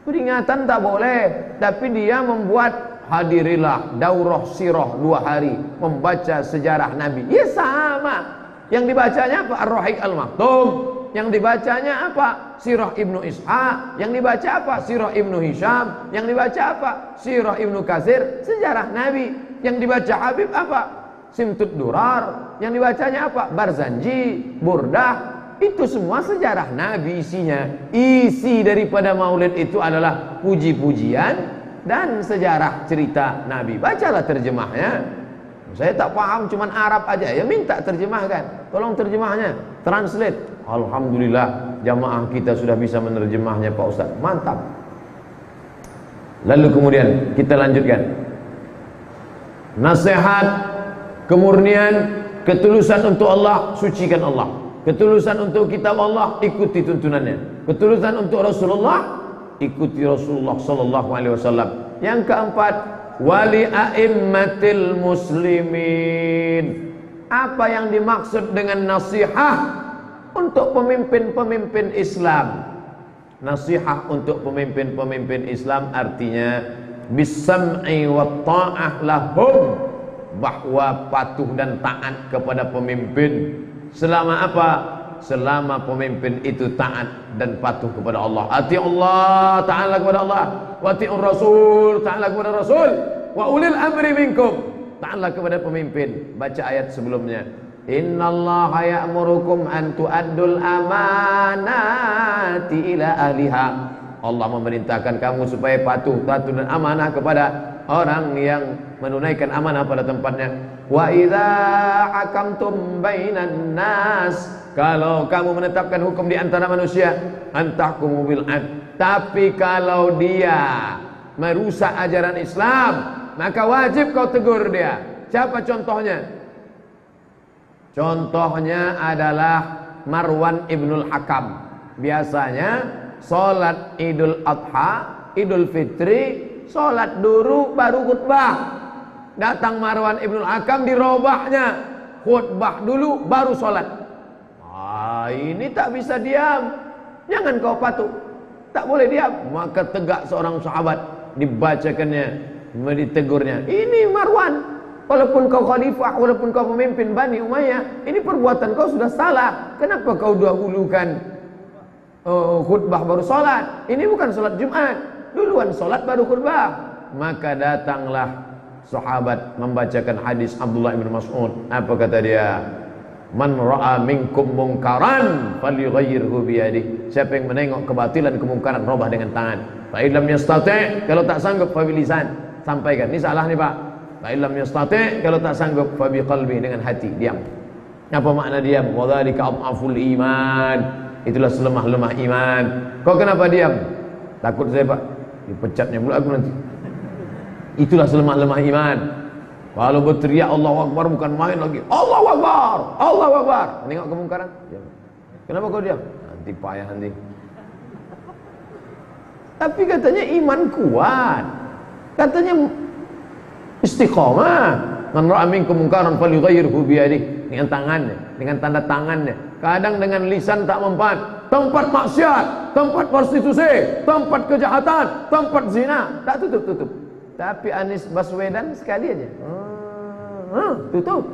Peringatan tak boleh, tapi dia membuat hadirilah daurah sirah 2 hari membaca sejarah Nabi. Ya sama. Yang dibacanya apa? Ar-Rahiq Al-Maktum. Yang dibacanya apa? Sirah Ibnu Ishaq. Yang dibaca apa? Sirah Ibnu Hisham. Yang dibaca apa? Sirah Ibnu Katsir, sejarah Nabi. Yang dibaca Habib apa? Simtud Durar. Yang dibacanya apa? Barzanji, Burdah. Itu semua sejarah Nabi isinya. Isi daripada maulid itu adalah puji-pujian dan sejarah cerita Nabi. Bacalah terjemahnya. Saya tak paham, cuman Arab aja. Ya minta terjemahkan. Tolong terjemahnya, translate. Alhamdulillah jamaah kita sudah bisa menerjemahnya Pak Ustaz. Mantap. Lalu kemudian kita lanjutkan. Nasihat, kemurnian, ketulusan untuk Allah, sucikan Allah. Ketulusan untuk kitab Allah, ikuti tuntunannya. Ketulusan untuk Rasulullah, ikuti Rasulullah sallallahu alaihi wasallam. Yang keempat, wali a'immatil muslimin. Apa yang dimaksud dengan nasihat untuk pemimpin-pemimpin Islam? Nasihat untuk pemimpin-pemimpin Islam artinya bisam'i wa ta'ah lahum, bahwa patuh dan taat kepada pemimpin. Selama apa? Selama pemimpin itu taat dan patuh kepada Allah. Ati Allah, ta'ala kepada Allah. Wa ati'ur Rasul, ta'ala kepada Rasul. Wa ulil amri minkum, ta'ala kepada pemimpin. Baca ayat sebelumnya. Innallaha ya'murukum an tu'addul amanati ila ahliha. Allah memerintahkan kamu supaya patuh dan amanah kepada orang yang menunaikan amanah pada tempatnya. Wa idza hakamtum bainan nas, kalau kamu menetapkan hukum di antara manusia, antahkumu bil adl. Tapi kalau dia merusak ajaran Islam, maka wajib kau tegur dia. Siapa contohnya? Contohnya adalah Marwan Ibnul Hakam. Biasanya salat Idul Adha, Idul Fitri, salat dulu baru khutbah. Datang Marwan Ibnul Hakam, dirobahnya. Khutbah dulu baru salat. Ini tak bisa diam. Jangan kau patuh. Tak boleh diam. Maka tegak seorang sahabat, dibacakannya, ditegurnya. Ini Marwan, walaupun kau khalifah, walaupun kau pemimpin Bani Umayyah, ini perbuatan kau sudah salah. Kenapa kau dahulukan khutbah baru salat? Ini bukan salat Jumat. Duluan salat baru khutbah. Maka datanglah sahabat membacakan hadis Abdullah bin Mas'ud. Apa kata dia? Man ra'a minkum mungkaran falyughayyirhu biyadihi. Siapa yang menengok kebatilan, kemungkaran, robah dengan tangan. Fa illam yastati', kalau tak sanggup fa bilisan, sampaikan. Ini salah nih Pak. Fa illam yastati', kalau tak sanggup fa biqalbi, dengan hati, diam. Apa makna diam? Wa dzalika adhaful iman. Itulah selemah-lemah iman. Kau kenapa diam? Takut saya Pak, dipecatnya pula aku nanti. Itulah selemah-lemah iman. Kalau berteriak Allahu Akbar bukan main lagi. Allahu Akbar, Allahu Akbar. Menengok kemungkaran. Diam. Kenapa kau diam? Nanti payah nanti. Tapi katanya iman kuat. Katanya istiqamah. Man ra'a minkum munkaran falyughayyirhu biyadihi, dengan tangannya, dengan tanda tangannya. Kadang dengan lisan tak mempan. Tempat maksiat, tempat prostitusi, tempat kejahatan, tempat zina, tak tutup. Tapi Anies Baswedan sekali aja tutup.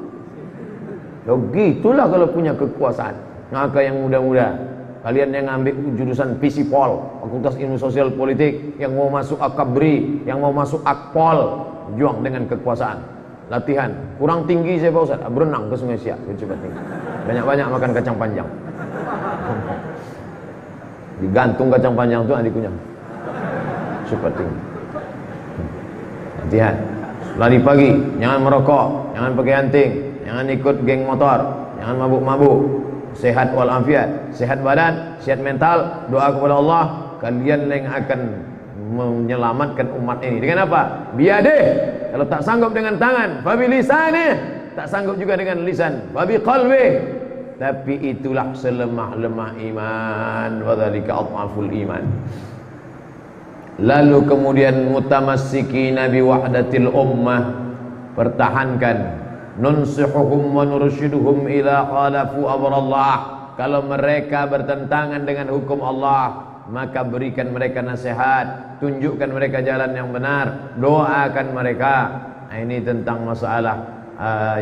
Begitulah kalau punya kekuasaan. Maka yang muda-muda, kalian yang ambil jurusan PSIPOL, Fakultas Ilmu Sosial Politik, yang mau masuk Akabri, yang mau masuk Akpol, juang dengan kekuasaan. Latihan, kurang tinggi saya Pak Ustaz, berenang ke Sungai Siak, cepat tinggi. Banyak-banyak makan kacang panjang. Digantung kacang panjang itu dikunyah. Cepat tinggi. Latihan. Lari pagi, jangan merokok, jangan pakai anting, jangan ikut geng motor, jangan mabuk-mabuk. Sehat walafiat, sehat badan, sehat mental. Doa kepada Allah, kalian yang akan menyelamatkan umat ini. Dengan apa? Biadih. Kalau tak sanggup dengan tangan, fabi lisanih. Tak sanggup juga dengan lisan, fabi qalbih. Tapi itulah selemah-lemah iman. Wa dzalika adhaful iman. Lalu kemudian mutamassiki nabi wahdatil ummah, pertahankan nunsihuhum wa nurshiduhum ila khalafu amrallah. Kalau mereka bertentangan dengan hukum Allah, maka berikan mereka nasihat, tunjukkan mereka jalan yang benar, doakan mereka. Nah, ini tentang masalah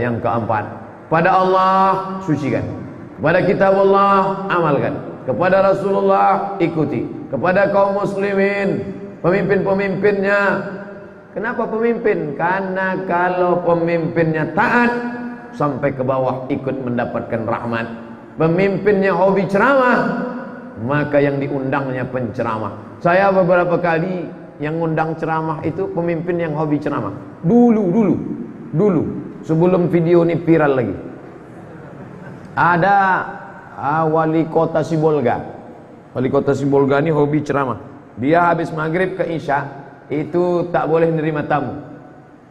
yang keempat. Pada Allah sucikan, kepada kitab Allah amalkan, kepada Rasulullah ikuti, kepada kaum muslimin, pemimpin-pemimpinnya. Kenapa pemimpin? Karena kalau pemimpinnya taat, sampai ke bawah ikut mendapatkan rahmat. Pemimpinnya hobi ceramah, maka yang diundangnya penceramah. Saya beberapa kali yang undang ceramah itu pemimpin yang hobi ceramah. Dulu sebelum video ini viral lagi. Ada wali kota Sibolga. Wali kota Sibolga ini hobi ceramah. Dia habis maghrib ke isya itu tak boleh menerima tamu.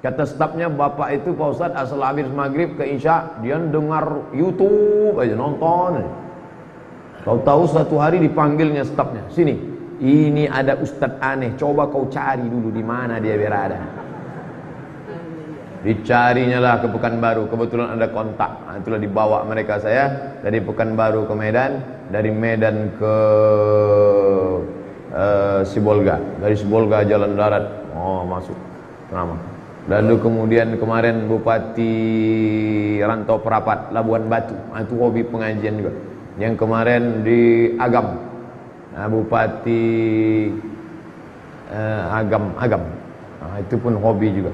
Kata stafnya, bapak itu Pak Ustadz asal habis maghrib ke isya dia dengar YouTube aja, nonton. Tahu-tahu satu hari dipanggilnya stafnya, sini, ini ada ustadz aneh, coba kau cari dulu di mana dia berada. Dicarinya lah ke Pekanbaru, kebetulan ada kontak. Nah, itulah dibawa mereka saya dari Pekanbaru ke Medan, dari Medan ke Sibolga, dari Sibolga jalan darat, masuk ceramah. Lalu kemudian kemarin Bupati Rantau Perapat Labuan Batu, itu hobi pengajian juga. Yang kemarin di Agam, Bupati Agam, itu pun hobi juga.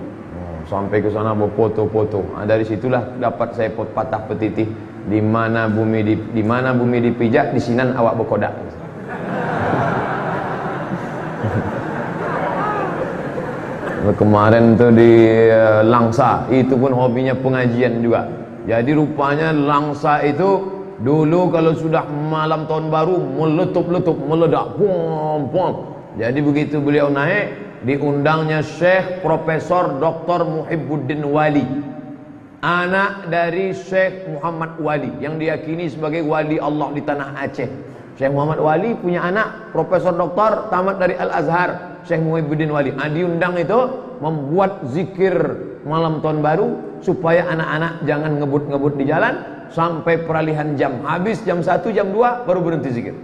Sampai ke sana berfoto-foto. Dari situlah dapat saya patah petitih, di mana bumi dipijak, di sinan awak berkodak. Kemarin tuh di Langsa, itu pun hobinya pengajian juga. Jadi rupanya Langsa itu dulu kalau sudah malam tahun baru meletup-letup, meledak, pom. Jadi begitu beliau naik, diundangnya Syekh Profesor Dr. Muhibbuddin Wali, anak dari Syekh Muhammad Wali yang diyakini sebagai wali Allah di tanah Aceh. Syekh Muhammad Wali punya anak Profesor Doktor tamat dari Al-Azhar, Syekh Muhibbuddin Wali. Diundang itu membuat zikir malam tahun baru supaya anak-anak jangan ngebut-ngebut di jalan sampai peralihan jam. Habis jam 1, jam 2 baru berhenti zikir.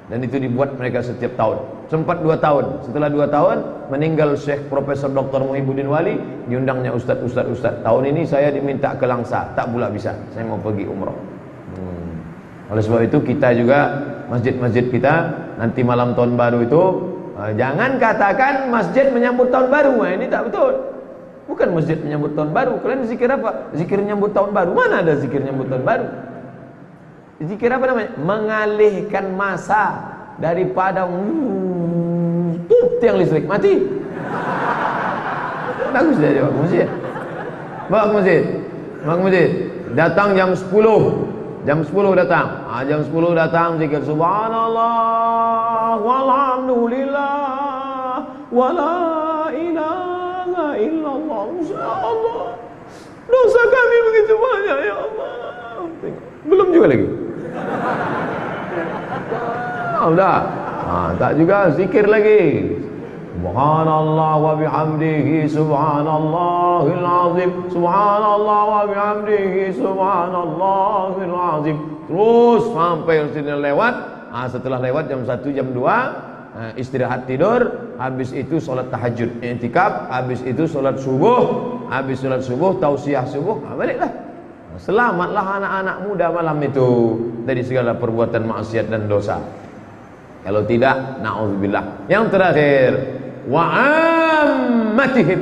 Dan itu dibuat mereka setiap tahun. Sempat 2 tahun. Setelah 2 tahun meninggal Syekh Profesor Dr. Muhibbuddin Wali, diundangnya Ustaz. Tahun ini saya diminta ke Langsa, tak pula bisa. Saya mau pergi umroh. Oleh sebab itu kita juga masjid-masjid kita nanti malam tahun baru itu jangan katakan masjid menyambut tahun baru. Ini tak betul. Bukan masjid menyambut tahun baru. Kalian zikir apa? Zikir menyambut tahun baru. Mana ada zikir menyambut tahun baru? Zikir apa namanya? Mengalihkan masa daripada tiang listrik mati. Bagus dia bawa ke masjid. Bawa ke masjid. Datang jam 10. Jam 10 datang. Jam 10 datang zikir subhanallah walhamdulillah wala ilaha illallah. Insyaallah dosa kami begitu banyak ya Allah. Belum juga lagi. Udah. Tak juga zikir lagi. Subhanallah wa bihamdihi subhanallahil azim. Subhanallah wa bihamdihi subhanallahil azim. Terus sampai sini lewat. Setelah lewat jam 1, jam 2 istirahat tidur. Habis itu sholat tahajud, i'tikaf. Habis itu sholat subuh. Habis sholat subuh, tausiah subuh, baliklah. Selamatlah anak-anak muda malam itu dari segala perbuatan maksiat dan dosa. Kalau tidak, na'udzubillah. Yang terakhir, wa ammatihim.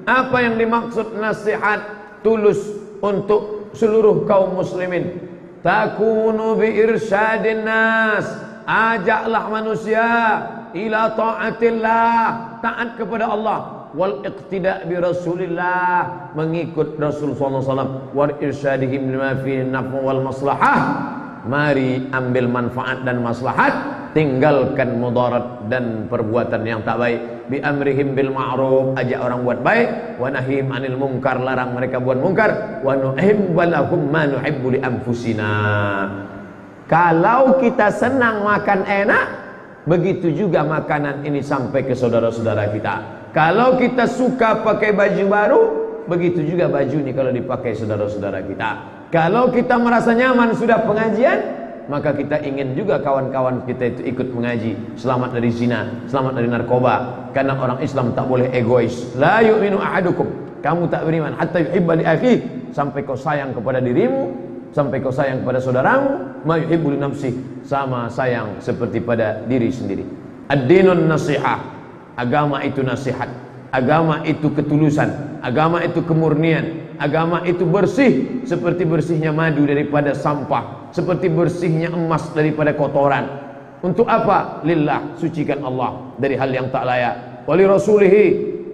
Apa yang dimaksud nasihat tulus untuk seluruh kaum muslimin? Takunu bi irsyadin nas. Ajaklah manusia ila ta'atillah, taat kepada Allah, wal iqtida bi Rasulillah, mengikut Rasul sallallahu alaihi wasallam, wal irsyadihim lima fi naf'u wal maslahah. Mari ambil manfaat dan maslahat, tinggalkan mudarat dan perbuatan yang tak baik. Bi amrihim bil ma'ruf, ajak orang buat baik, wa nahim anil munkar, larang mereka buat munkar, wa nuhibbu lahum ma nuhibbu li anfusina. Kalau kita senang makan enak, begitu juga makanan ini sampai ke saudara-saudara kita. Kalau kita suka pakai baju baru, begitu juga baju ini kalau dipakai saudara-saudara kita. Kalau kita merasa nyaman sudah pengajian, maka kita ingin juga kawan-kawan kita itu ikut mengaji, selamat dari zina, selamat dari narkoba. Karena orang Islam tak boleh egois. La yu'minu ahadukum, kamu tak beriman hatta yuhibba li akhihi, sampai kau sayang kepada dirimu, sampai kau sayang kepada saudaramu, ma yuhibbu li nafsihi, sama sayang seperti pada diri sendiri. Ad-dinun nasihah, agama itu nasihat, agama itu ketulusan, agama itu kemurnian, agama itu bersih seperti bersihnya madu daripada sampah, seperti bersihnya emas daripada kotoran. Untuk apa? Lillah, sucikan Allah dari hal yang tak layak. Wali rasulihi,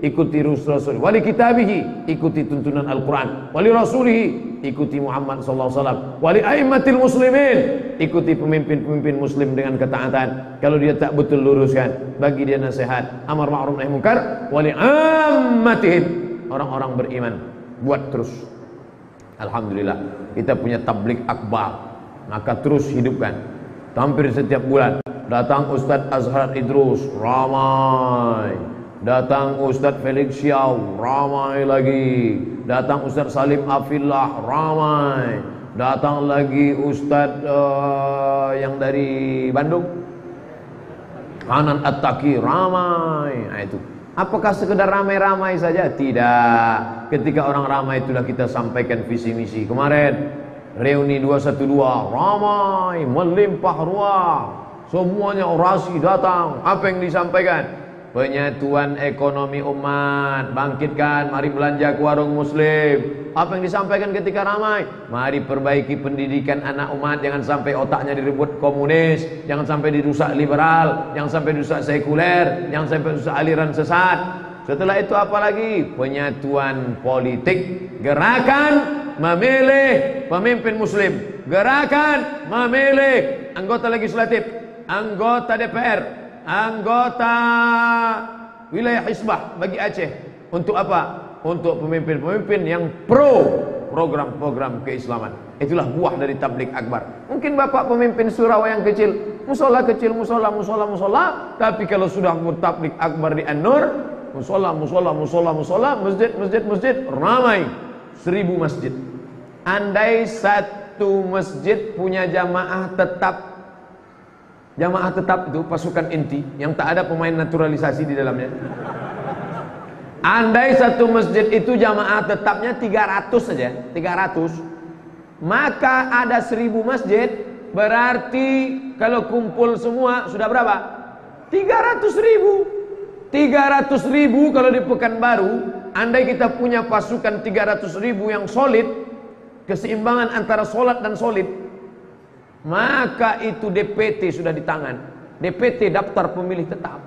ikuti Rasul. Wali kitabihi, ikuti tuntunan Al-Quran. Wali rasulihi, ikuti Muhammad SAW. Wali a'immatil muslimin, ikuti pemimpin-pemimpin muslim dengan ketaatan. Kalau dia tak betul, luruskan, bagi dia nasihat, amar ma'ruf nahi munkar. Wali ammatihim, orang-orang beriman, buat terus. Alhamdulillah kita punya tablik akbar, maka terus hidupkan. Hampir setiap bulan datang Ustadz Azhar Idrus, ramai. Datang Ustadz Felix Xiao, ramai lagi. Datang Ustadz Salim Afillah, ramai. Datang lagi Ustadz yang dari Bandung, Hanan At-Taqi, ramai. Nah itu. Apakah sekedar ramai-ramai saja? Tidak. Ketika orang ramai itulah kita sampaikan visi misi. Kemarin reuni 212, ramai, melimpah ruah. Semuanya orasi datang. Apa yang disampaikan? Penyatuan ekonomi umat, bangkitkan, mari belanja ke warung muslim. Apa yang disampaikan ketika ramai? Mari perbaiki pendidikan anak umat, jangan sampai otaknya direbut komunis, jangan sampai dirusak liberal, jangan sampai dirusak sekuler, jangan sampai dirusak aliran sesat. Setelah itu apa lagi? Penyatuan politik, gerakan memilih pemimpin muslim, gerakan memilih anggota legislatif, anggota DPR, anggota wilayah Hizbah bagi Aceh. Untuk apa? Untuk pemimpin-pemimpin yang pro program-program keislaman. Itulah buah dari tablik akbar. Mungkin bapak pemimpin surau yang kecil, musola kecil, musola, tapi kalau sudah bertablik akbar di An-Nur, musola, masjid, ramai. 1000 masjid. Andai satu masjid punya jamaah tetap itu pasukan inti yang tak ada pemain naturalisasi di dalamnya. Andai satu masjid itu jamaah tetapnya 300 saja, 300, maka ada 1000 masjid, berarti kalau kumpul semua sudah berapa? 300.000. 300.000 kalau di Pekanbaru. Andai kita punya pasukan 300.000 yang solid, keseimbangan antara solat dan solid, maka itu DPT sudah di tangan. DPT, daftar pemilih tetap.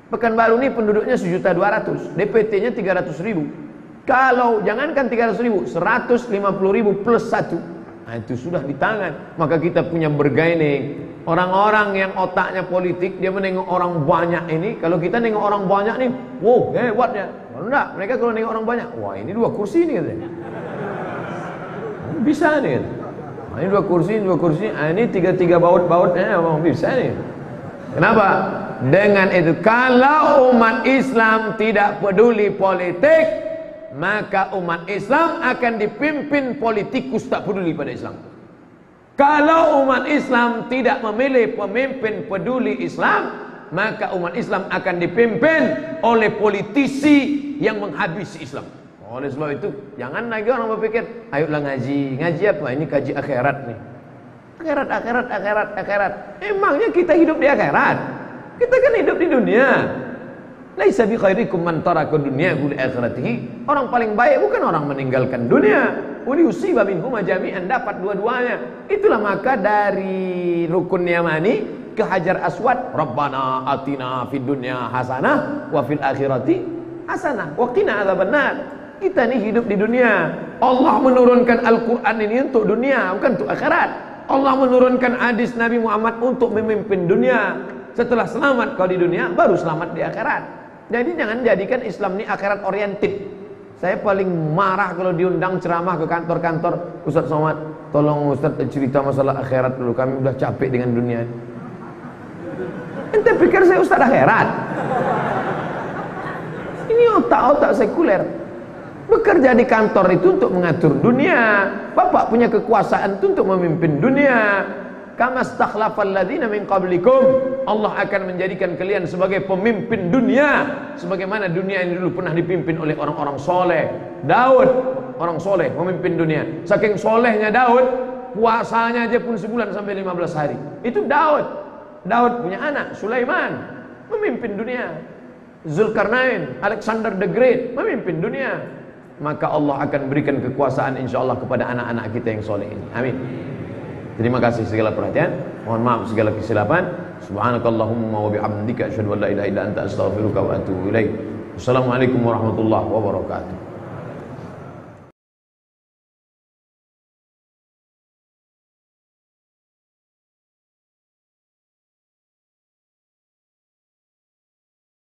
Pekanbaru ini penduduknya 1.200.000, DPT-nya 300.000. Kalau jangankan 300.000, 150.000 plus 1, nah itu sudah di tangan. Maka kita punya bergaining. Orang-orang yang otaknya politik, dia menengok orang banyak ini. Kalau kita nengok orang banyak nih, wow hebatnya. Kalau enggak, mereka kalau nengok orang banyak, wah ini 2 kursi nih katanya. Bisa nih. Nah, ini 2 kursi, ah, ini 3 baut-bautnya bisa nih. Kenapa? Dengan itu, kalau umat Islam tidak peduli politik, maka umat Islam akan dipimpin politikus tak peduli pada Islam. Kalau umat Islam tidak memilih pemimpin peduli Islam, maka umat Islam akan dipimpin oleh politisi yang menghabisi Islam. Oleh sebab itu, jangan lagi orang berpikir, ayolah ngaji. Ngaji apa? Ini kaji akhirat nih. Akhirat. Emangnya kita hidup di akhirat? Kita kan hidup di dunia. Laisa bi khairikum man taraka dunyahu li akhiratihi. Orang paling baik bukan orang meninggalkan dunia. Uli usiba minhum jami'an, dapat dua-duanya. Itulah maka dari rukun yamani ke Hajar Aswad, Rabbana atina fid dunya hasanah wa fil akhirati hasanah wa qina adzabannar. Kita ini hidup di dunia. Allah menurunkan Al-Quran ini untuk dunia, bukan untuk akhirat. Allah menurunkan hadis Nabi Muhammad untuk memimpin dunia. Setelah selamat kau di dunia, baru selamat di akhirat. Jadi jangan jadikan Islam ini akhirat oriented. Saya paling marah kalau diundang ceramah ke kantor-kantor, Ustaz Somad, tolong Ustaz cerita masalah akhirat dulu, kami udah capek dengan dunia. Ente pikir saya Ustaz akhirat? Ini otak-otak sekuler. Bekerja di kantor itu untuk mengatur dunia. Bapak punya kekuasaan itu untuk memimpin dunia. Kama stakhlafal ladzina min qablikum. Allah akan menjadikan kalian sebagai pemimpin dunia, sebagaimana dunia ini dulu pernah dipimpin oleh orang-orang soleh. Daud, orang soleh, memimpin dunia. Saking solehnya Daud, puasanya aja pun sebulan sampai 15 hari. Itu Daud. Daud punya anak, Sulaiman, memimpin dunia. Zulkarnain, Alexander the Great, memimpin dunia. Maka Allah akan berikan kekuasaan insyaallah kepada anak-anak kita yang soleh ini. Amin. Terima kasih segala perhatian. Mohon maaf segala kesilapan. Subhanakallahumma wa bihamdika asyhadu an la ilaha illa anta astaghfiruka wa atubu ilaik. Wassalamualaikum warahmatullahi wabarakatuh.